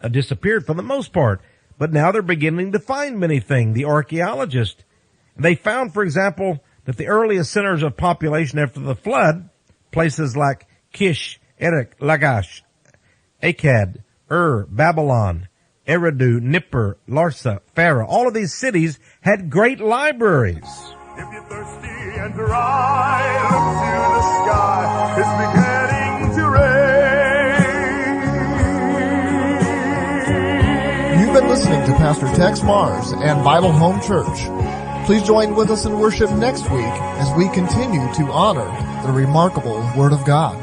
have disappeared for the most part. But now they're beginning to find many things. The archaeologists, they found, for example, that the earliest centers of population after the flood, places like Kish, Erech, Lagash, Akkad, Babylon, Eridu, Nippur, Larsa, Pharaoh, all of these cities had great libraries. If you're thirsty and dry, look to the sky. It's beginning to rain. You've been listening to Pastor Tex Mars and Bible Home Church. Please join with us in worship next week as we continue to honor the remarkable Word of God.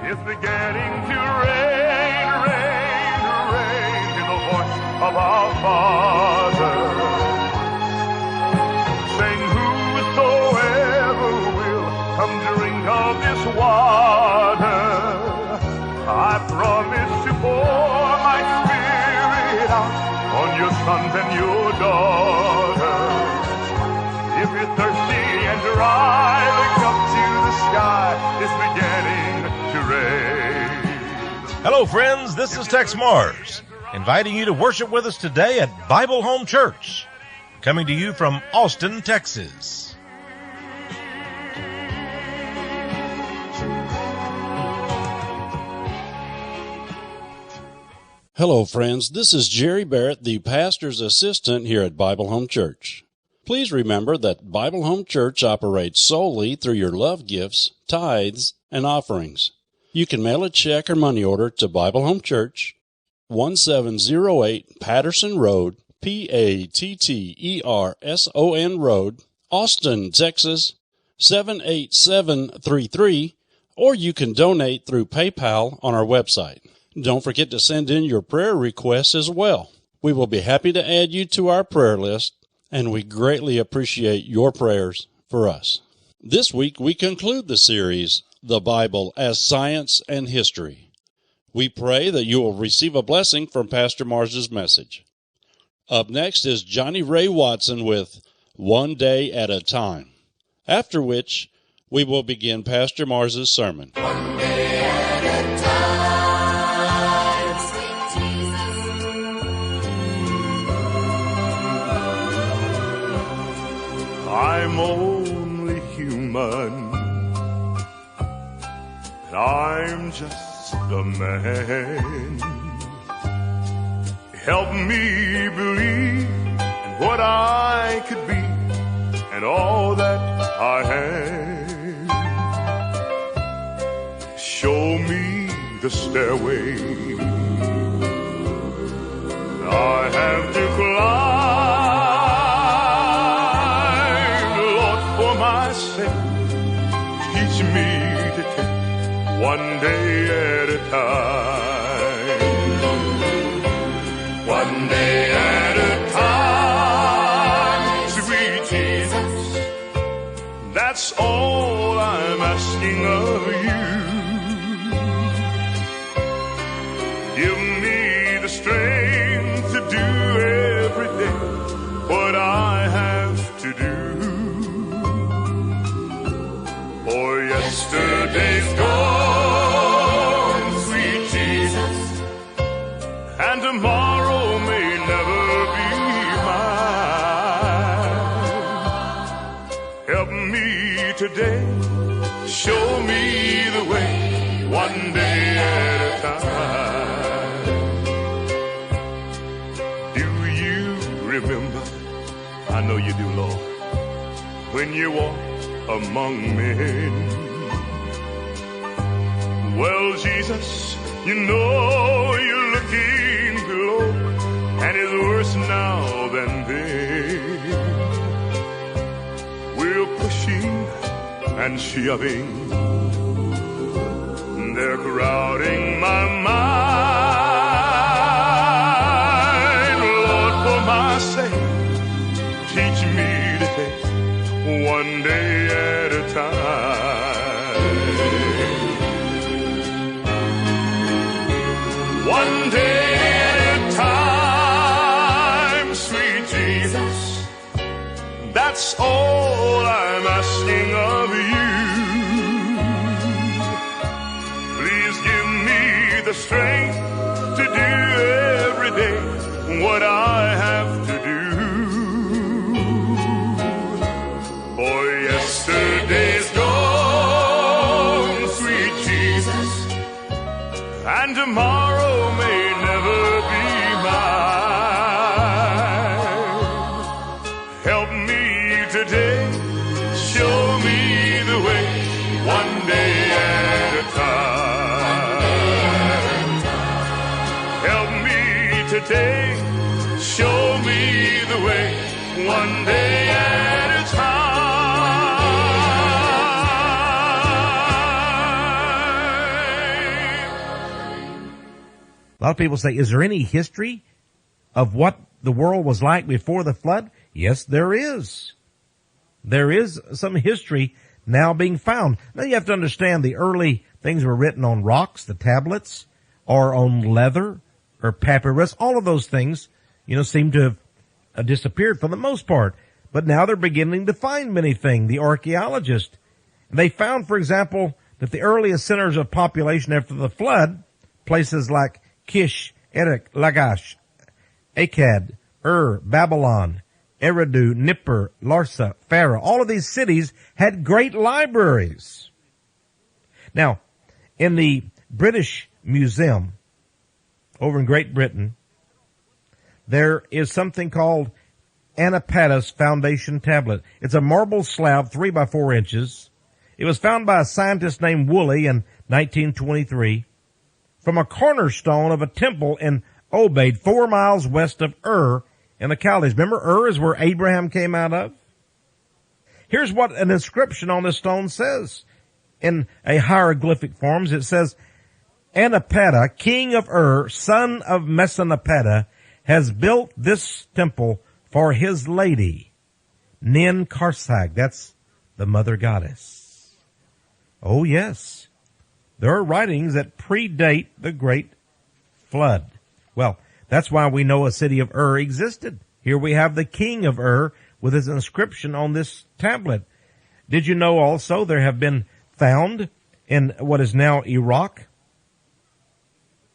It's beginning to rain, rain, rain, in the voice of our Father, saying, whosoever will come drink of this water, I promise to pour my Spirit out on your sons and your daughters. If you're thirsty and dry, look up to the sky. It's beginning to rain. Hello, friends. This is Tex Mars, inviting you to worship with us today at Bible Home Church, coming to you from Austin, Texas. Hello, friends. This is Jerry Barrett, the pastor's assistant here at Bible Home Church. Please remember that Bible Home Church operates solely through your love gifts, tithes, and offerings. You can mail a check or money order to Bible Home Church, 1708 Patterson Road, Patterson Road, Austin, Texas, 78733, or you can donate through PayPal on our website. Don't forget to send in your prayer requests as well. We will be happy to add you to our prayer list, and we greatly appreciate your prayers for us. This week we conclude the series, The Bible as Science and History. We pray that you will receive a blessing from Pastor Mars's message. Up next is Johnny Ray Watson with One Day at a Time, after which we will begin Pastor Mars's sermon. One day at a time, sweet Jesus. I'm only human, and I'm just a man. Help me believe in what I could be and all that I have. Show me the stairway I have to climb. Lord, for my sake, teach me to take one day at a time. all I'm asking of you. Give me the strength to do every day what I have to do. For yesterday's gone, sweet Jesus, and tomorrow may never be mine. Help me today, show me the way, one day at a time. Do you remember? I know you do, Lord, when you walk among men. Well, Jesus, you know you're looking below, and it's worse now than then. We're pushing and shoving, they're crowding my mind. Lord, for my sake, teach me to take one day at a time. One day at a time, sweet Jesus. That's all I'm asking of you. Please give me the strength to do every day what I have to do. For yesterday's gone, sweet Jesus, and tomorrow may never be mine. Help me today, show me the way, one day at a time. Help me today, show me the way, one day at a time. A lot of people say, is there any history of what the world was like before the flood? Yes, there is. There is some history now being found. Now you have to understand the early things were written on rocks, the tablets, or on leather or papyrus. All of those things, seem to have disappeared for the most part. But now they're beginning to find many things. The archaeologists, they found, for example, that the earliest centers of population after the flood, places like Kish, Erech, Lagash, Akkad, Babylon, Eridu, Nippur, Larsa, Pharaoh, all of these cities had great libraries. Now, in the British Museum over in Great Britain, there is something called Antipater's Foundation Tablet. It's a marble slab, 3 by 4 inches. It was found by a scientist named Woolley in 1923 from a cornerstone of a temple in Obeid, 4 miles west of Ur in the Chaldees. Remember, Ur is where Abraham came out of? Here's what an inscription on this stone says. In a hieroglyphic forms, it says, Antipater, king of Ur, son of Mesenapeta, has built this temple for his lady, Nin Karsag. That's the mother goddess. Oh, yes. There are writings that predate the great flood. Well, that's why we know a city of Ur existed. Here we have the king of Ur with his inscription on this tablet. Did you know also there have been found in what is now Iraq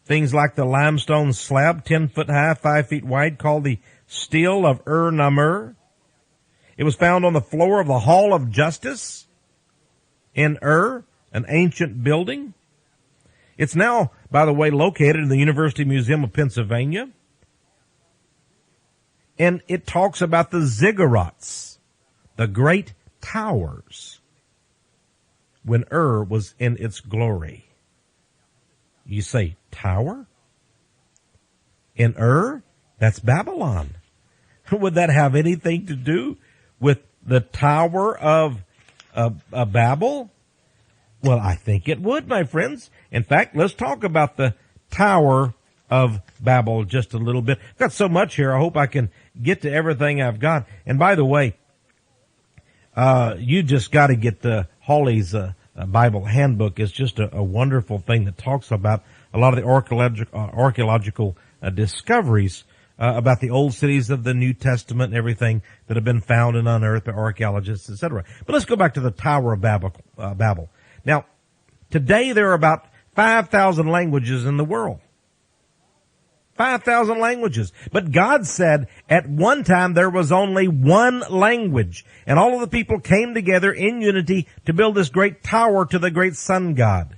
things like the limestone slab, 10 foot high, 5 feet wide, called the Stele of Ur-Namur? It was found on the floor of the Hall of Justice in Ur, an ancient building. It's now, by the way, located in the University Museum of Pennsylvania. And it talks about the ziggurats, the great towers, when Ur was in its glory. You say, tower? In Ur? That's Babylon. Would that have anything to do with the Tower of Babel? Well, I think it would, my friends. In fact, let's talk about the Tower of Babel just a little bit. I've got so much here, I hope I can get to everything I've got. And by the way, you just got to get the Hawley's Bible handbook is just a wonderful thing that talks about a lot of the archaeological discoveries about the old cities of the New Testament and everything that have been found and unearthed by archaeologists, etc. But let's go back to the Tower of Babel. Now, today there are about 5,000 languages in the world. 5,000 languages. But God said at one time there was only one language, and all of the people came together in unity to build this great tower to the great sun god.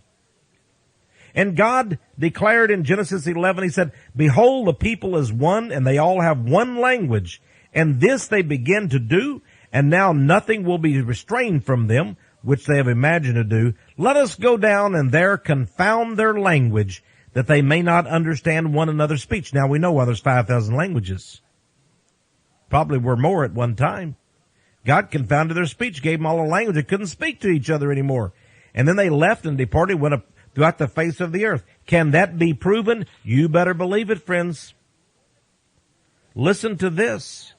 And God declared in Genesis 11, he said, "Behold, the people is one, and they all have one language. And this they begin to do, and now nothing will be restrained from them, which they have imagined to do. Let us go down and there confound their language, that they may not understand one another's speech." Now we know why there's 5,000 languages. Probably were more at one time. God confounded their speech, gave them all a language. They couldn't speak to each other anymore. And then they left and departed, went up throughout the face of the earth. Can that be proven? You better believe it, friends. Listen to this.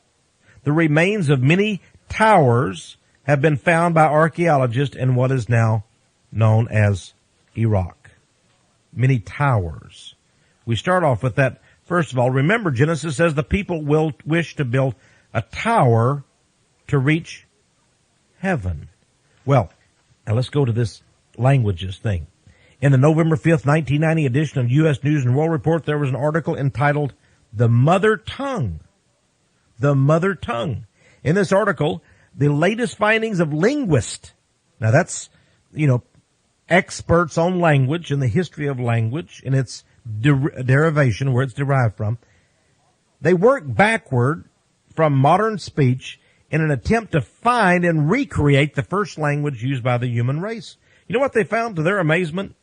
The remains of many towers have been found by archaeologists in what is now known as Iraq. Many towers. We start off with that. First of all, remember Genesis says the people will wish to build a tower to reach heaven. Well, now let's go to this languages thing. In the November 5th, 1990 edition of U.S. News and World Report, there was an article entitled "The Mother Tongue." The Mother Tongue. In this article, the latest findings of linguists. Now that's, experts on language and the history of language and its derivation, where it's derived from. They work backward from modern speech in an attempt to find and recreate the first language used by the human race. You know what they found to their amazement?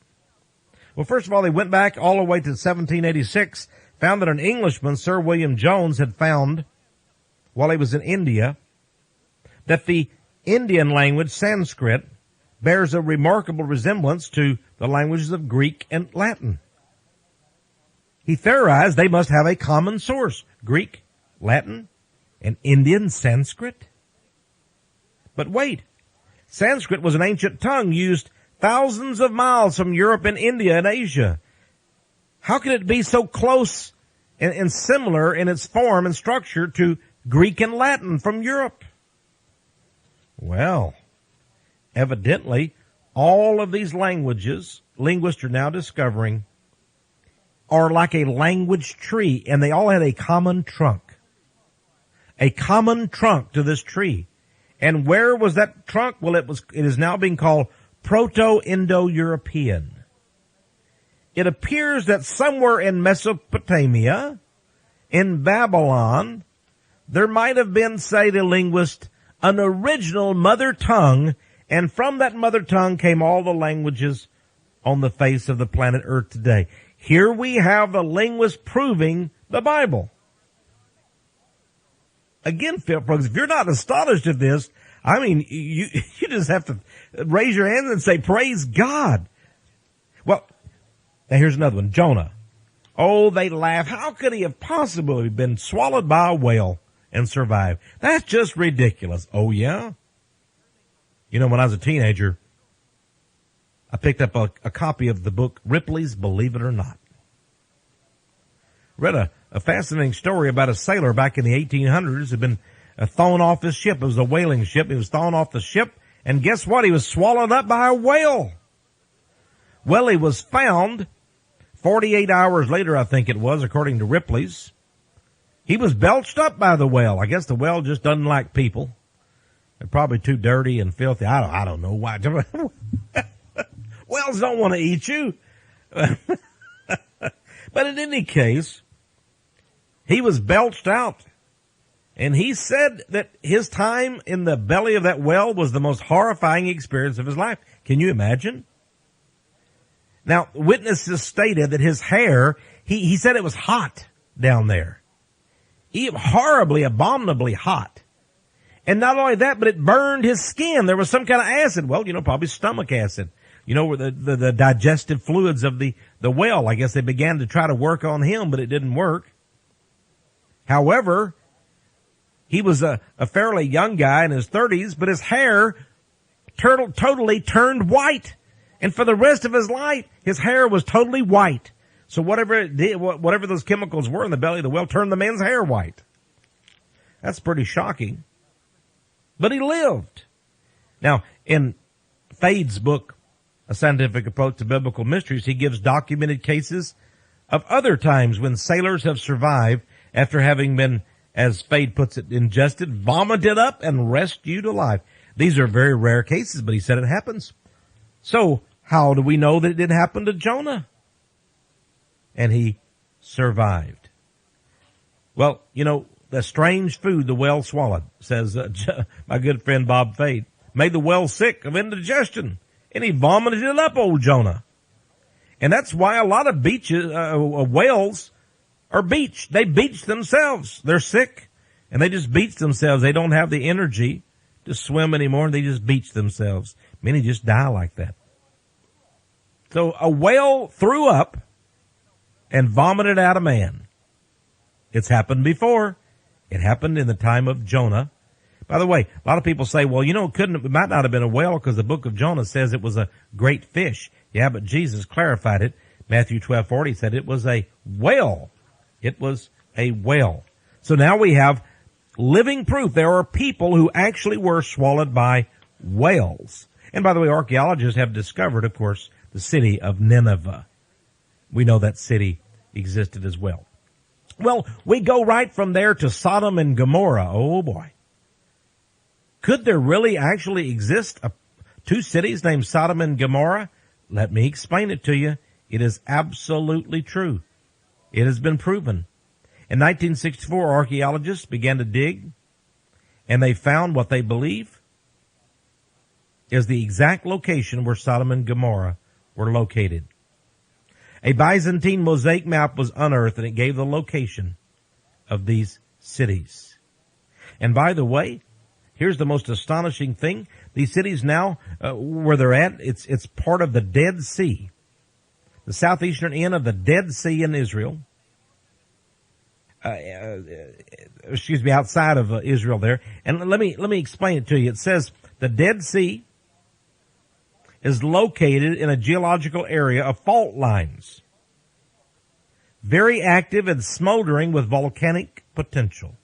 Well, first of all, they went back all the way to 1786, found that an Englishman, Sir William Jones, had found, while he was in India, that the Indian language, Sanskrit, bears a remarkable resemblance to the languages of Greek and Latin. He theorized they must have a common source, Greek, Latin, and Indian Sanskrit. But wait, Sanskrit was an ancient tongue used thousands of miles from Europe and India and Asia. How could it be so close and similar in its form and structure to Greek and Latin from Europe? Well, evidently, all of these languages, linguists are now discovering, are like a language tree, and they all had a common trunk. A common trunk to this tree. And where was that trunk? Well, it is now being called Proto-Indo-European. It appears that somewhere in Mesopotamia, in Babylon, there might have been, say the linguist, an original mother tongue, and from that mother tongue came all the languages on the face of the planet Earth today. Here we have the linguist proving the Bible. Again, folks, if you're not astonished at this, I mean, you just have to raise your hands and say, praise God. Well, now here's another one. Jonah. Oh, they laugh. How could he have possibly been swallowed by a whale and survived? That's just ridiculous. Oh, yeah? When I was a teenager, I picked up a copy of the book Ripley's Believe It or Not. Read a fascinating story about a sailor back in the 1800s who had been thrown off his ship. It was a whaling ship. He was thrown off the ship, and guess what? He was swallowed up by a whale. Well, he was found 48 hours later, I think it was, according to Ripley's. He was belched up by the whale. I guess the whale just doesn't like people. They're probably too dirty and filthy. I don't know why. Whales don't want to eat you. But in any case, he was belched out. And he said that his time in the belly of that whale was the most horrifying experience of his life. Can you imagine? Now, witnesses stated that his hair, he said it was hot down there. Horribly, abominably hot. And not only that, but it burned his skin. There was some kind of acid. Well, probably stomach acid. Where the digestive fluids of the whale. I guess they began to try to work on him, but it didn't work. However, he was a fairly young guy in his 30s, but his hair totally turned white. And for the rest of his life, his hair was totally white. So whatever it did, whatever those chemicals were in the belly of the whale turned the man's hair white. That's pretty shocking. But he lived. Now, in Fade's book, A Scientific Approach to Biblical Mysteries, he gives documented cases of other times when sailors have survived after having been, as Fade puts it, ingested, vomited up, and rescued alive. These are very rare cases, but he said it happens. So, how do we know that it didn't happen to Jonah? And he survived. Well, you know, the strange food the whale swallowed, says my good friend Bob Fade, made the whale sick of indigestion, and he vomited it up, old Jonah. And that's why a lot of whales are beached. They beach themselves. They're sick, and they just beach themselves. They don't have the energy to swim anymore, and they just beach themselves. Many just die like that. So a whale threw up and vomited out a man. It's happened before. It happened in the time of Jonah. By the way, a lot of people say, well, you know, it might not have been a whale because the book of Jonah says it was a great fish. Yeah, but Jesus clarified it. Matthew 12:40 said it was a whale. It was a whale. So now we have living proof. There are people who actually were swallowed by whales. And by the way, archaeologists have discovered, of course, the city of Nineveh. We know that city existed as well. Well, we go right from there to Sodom and Gomorrah. Oh boy. Could there really actually exist two cities named Sodom and Gomorrah? Let me explain it to you. It is absolutely true. It has been proven. In 1964, archaeologists began to dig, and they found what they believe is the exact location where Sodom and Gomorrah were located. A Byzantine mosaic map was unearthed, and it gave the location of these cities. And by the way, here's the most astonishing thing. These cities now, where they're at, it's part of the Dead Sea, the southeastern end of the Dead Sea in Israel. Outside of Israel there. And let me explain it to you. It says the Dead Sea is located in a geological area of fault lines, very active and smoldering with volcanic potential.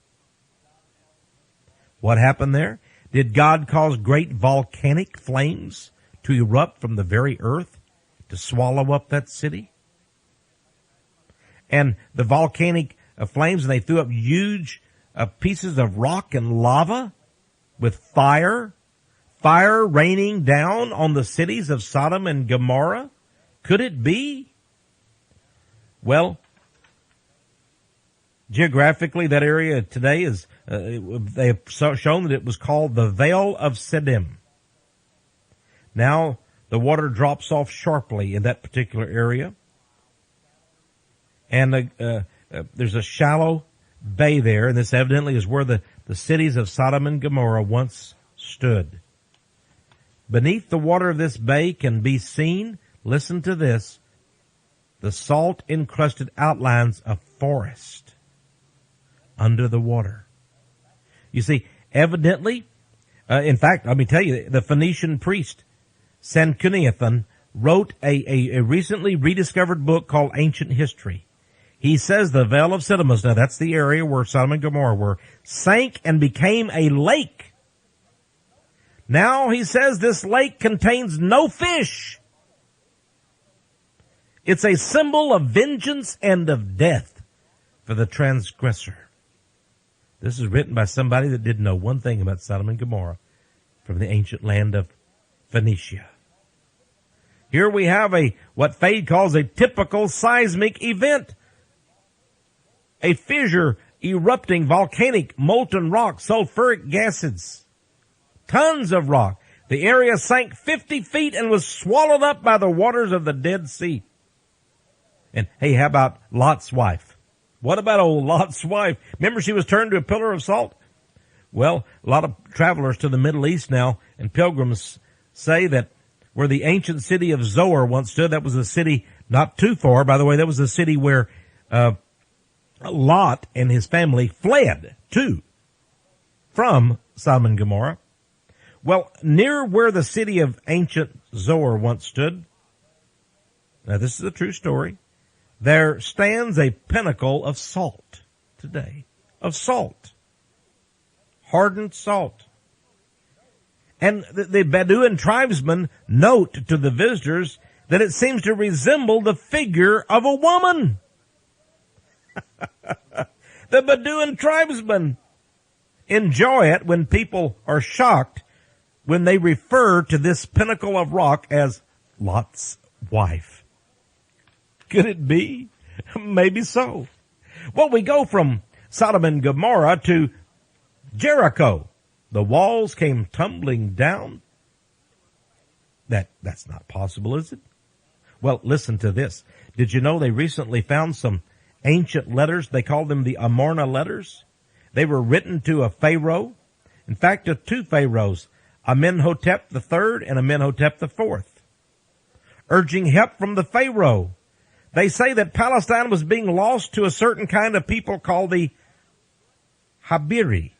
What happened there? Did God cause great volcanic flames to erupt from the very earth to swallow up that city? And the volcanic flames, and they threw up huge pieces of rock and lava with fire raining down on the cities of Sodom and Gomorrah? Could it be? Well, geographically, that area today is, they have shown that it was called the Vale of Siddim. Now, the water drops off sharply in that particular area. And there's a shallow bay there, and this evidently is where the cities of Sodom and Gomorrah once stood. Beneath the water of this bay can be seen, listen to this, the salt-encrusted outlines of forest under the water. You see, evidently, in fact, let me tell you, the Phoenician priest, Sanchuniathon, wrote a recently rediscovered book called Ancient History. He says the Vale of Siddim, now that's the area where Sodom and Gomorrah were, sank and became a lake. Now he says this lake contains no fish. It's a symbol of vengeance and of death for the transgressor. This is written by somebody that didn't know one thing about Sodom and Gomorrah from the ancient land of Phoenicia. Here we have what Fade calls a typical seismic event. A fissure erupting volcanic molten rock, sulfuric gases, tons of rock. The area sank 50 feet and was swallowed up by the waters of the Dead Sea. And hey, how about Lot's wife? What about old Lot's wife? Remember she was turned to a pillar of salt? Well, a lot of travelers to the Middle East now and pilgrims say that where the ancient city of Zoar once stood, that was a city not too far. By the way, that was a city where Lot and his family fled from Sodom and Gomorrah. Well, near where the city of ancient Zoar once stood, now this is a true story, there stands a pinnacle of salt today. Of salt. Hardened salt. And the Bedouin tribesmen note to the visitors that it seems to resemble the figure of a woman. The Bedouin tribesmen enjoy it when people are shocked when they refer to this pinnacle of rock as Lot's wife. Could it be? Maybe so. Well, we go from Sodom and Gomorrah to Jericho. The walls came tumbling down. That's not possible, is it? Well, listen to this. Did you know they recently found some ancient letters? They called them the Amarna letters. They were written to a pharaoh. In fact, to two pharaohs, Amenhotep III and Amenhotep IV, urging help from the pharaoh. They say that Palestine was being lost to a certain kind of people called the Habiri.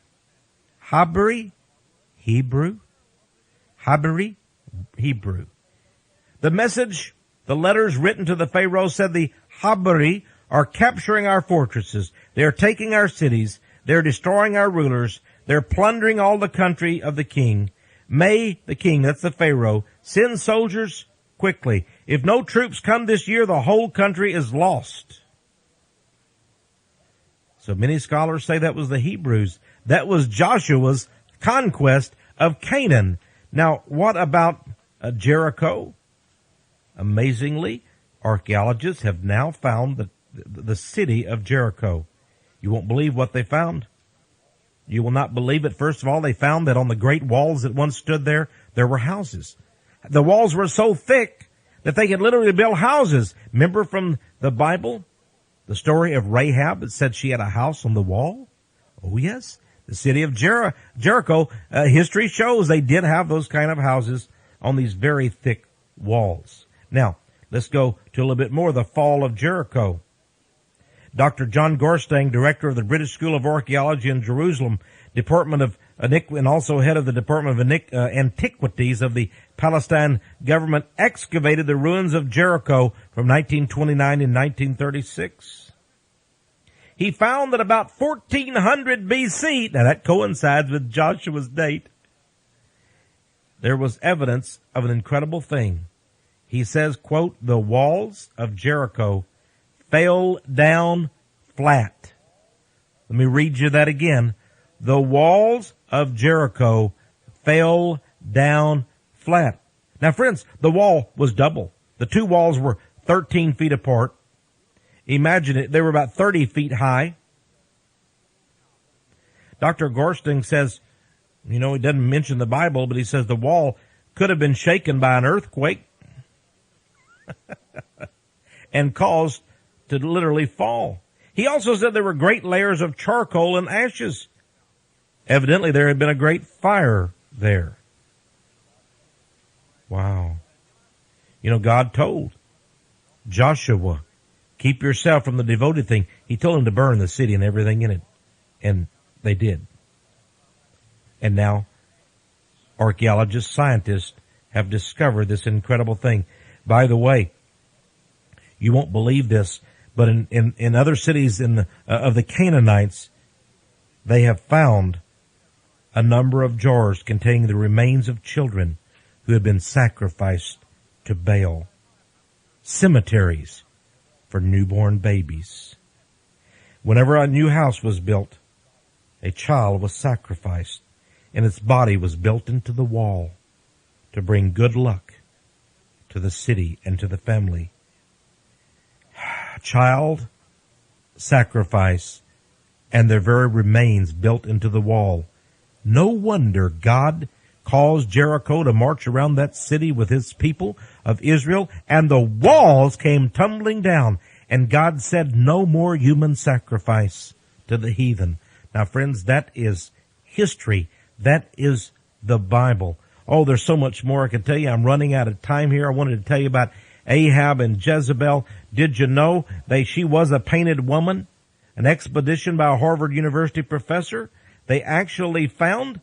Habiri, Hebrew. Habiri, Hebrew. The message, the letters written to the Pharaoh said the Habiri are capturing our fortresses. They're taking our cities. They're destroying our rulers. They're plundering all the country of the king. May the king, that's the Pharaoh, send soldiers quickly. If no troops come this year, the whole country is lost. So many scholars say that was the Hebrews. That was Joshua's conquest of Canaan. Now, what about Jericho? Amazingly, archaeologists have now found the city of Jericho. You won't believe what they found. You will not believe it. First of all, they found that on the great walls that once stood there were houses. The walls were so thick that they could literally build houses. Remember from the Bible, the story of Rahab that said she had a house on the wall? Oh, yes. The city of Jericho, history shows they did have those kind of houses on these very thick walls. Now, let's go to a little bit more, the fall of Jericho. Dr. John Gorstang, director of the British School of Archaeology in Jerusalem, Department of and also head of the Department of Antiquities of the Palestine government, excavated the ruins of Jericho from 1929 and 1936. He found that about 1400 BC, now that coincides with Joshua's date, there was evidence of an incredible thing. He says, quote, the walls of Jericho fell down flat. Let me read you that again. The walls of Jericho fell down flat. Now, friends, the wall was double. The two walls were 13 feet apart. Imagine it. They were about 30 feet high. Dr. Gorsting says, he doesn't mention the Bible, but he says the wall could have been shaken by an earthquake and caused to literally fall. He also said there were great layers of charcoal and ashes. Evidently, there had been a great fire there. Wow. God told Joshua, keep yourself from the devoted thing. He told him to burn the city and everything in it. And they did. And now, archaeologists, scientists have discovered this incredible thing. By the way, you won't believe this, but in other cities of the Canaanites, they have found a number of jars containing the remains of children who had been sacrificed to Baal. Cemeteries for newborn babies. Whenever a new house was built, a child was sacrificed, and its body was built into the wall to bring good luck to the city and to the family. Child sacrifice and their very remains built into the wall. No wonder God caused Jericho to march around that city with his people of Israel, and the walls came tumbling down, and God said, no more human sacrifice to the heathen. Now, friends, that is history. That is the Bible. Oh, there's so much more I can tell you. I'm running out of time here. I wanted to tell you about Ahab and Jezebel. Did you know she was a painted woman? An expedition by a Harvard University professor. They actually found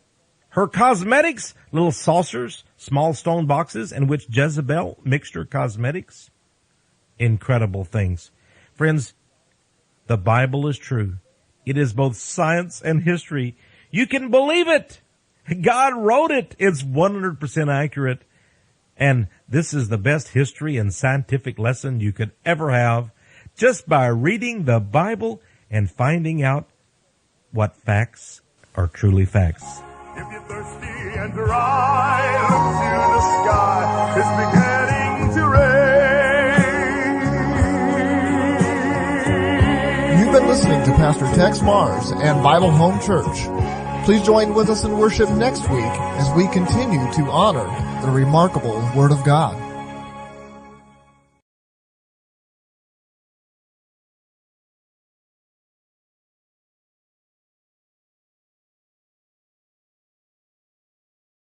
Her cosmetics, little saucers, small stone boxes in which Jezebel mixed her cosmetics. Incredible things. Friends, the Bible is true. It is both science and history. You can believe it. God wrote it. It's 100% accurate. And this is the best history and scientific lesson you could ever have, just by reading the Bible and finding out what facts are truly facts. If you're thirsty and dry, look to the sky. It's beginning to rain. You've been listening to Pastor Tex Mars and Bible Home Church. Please join with us in worship next week as we continue to honor the remarkable Word of God.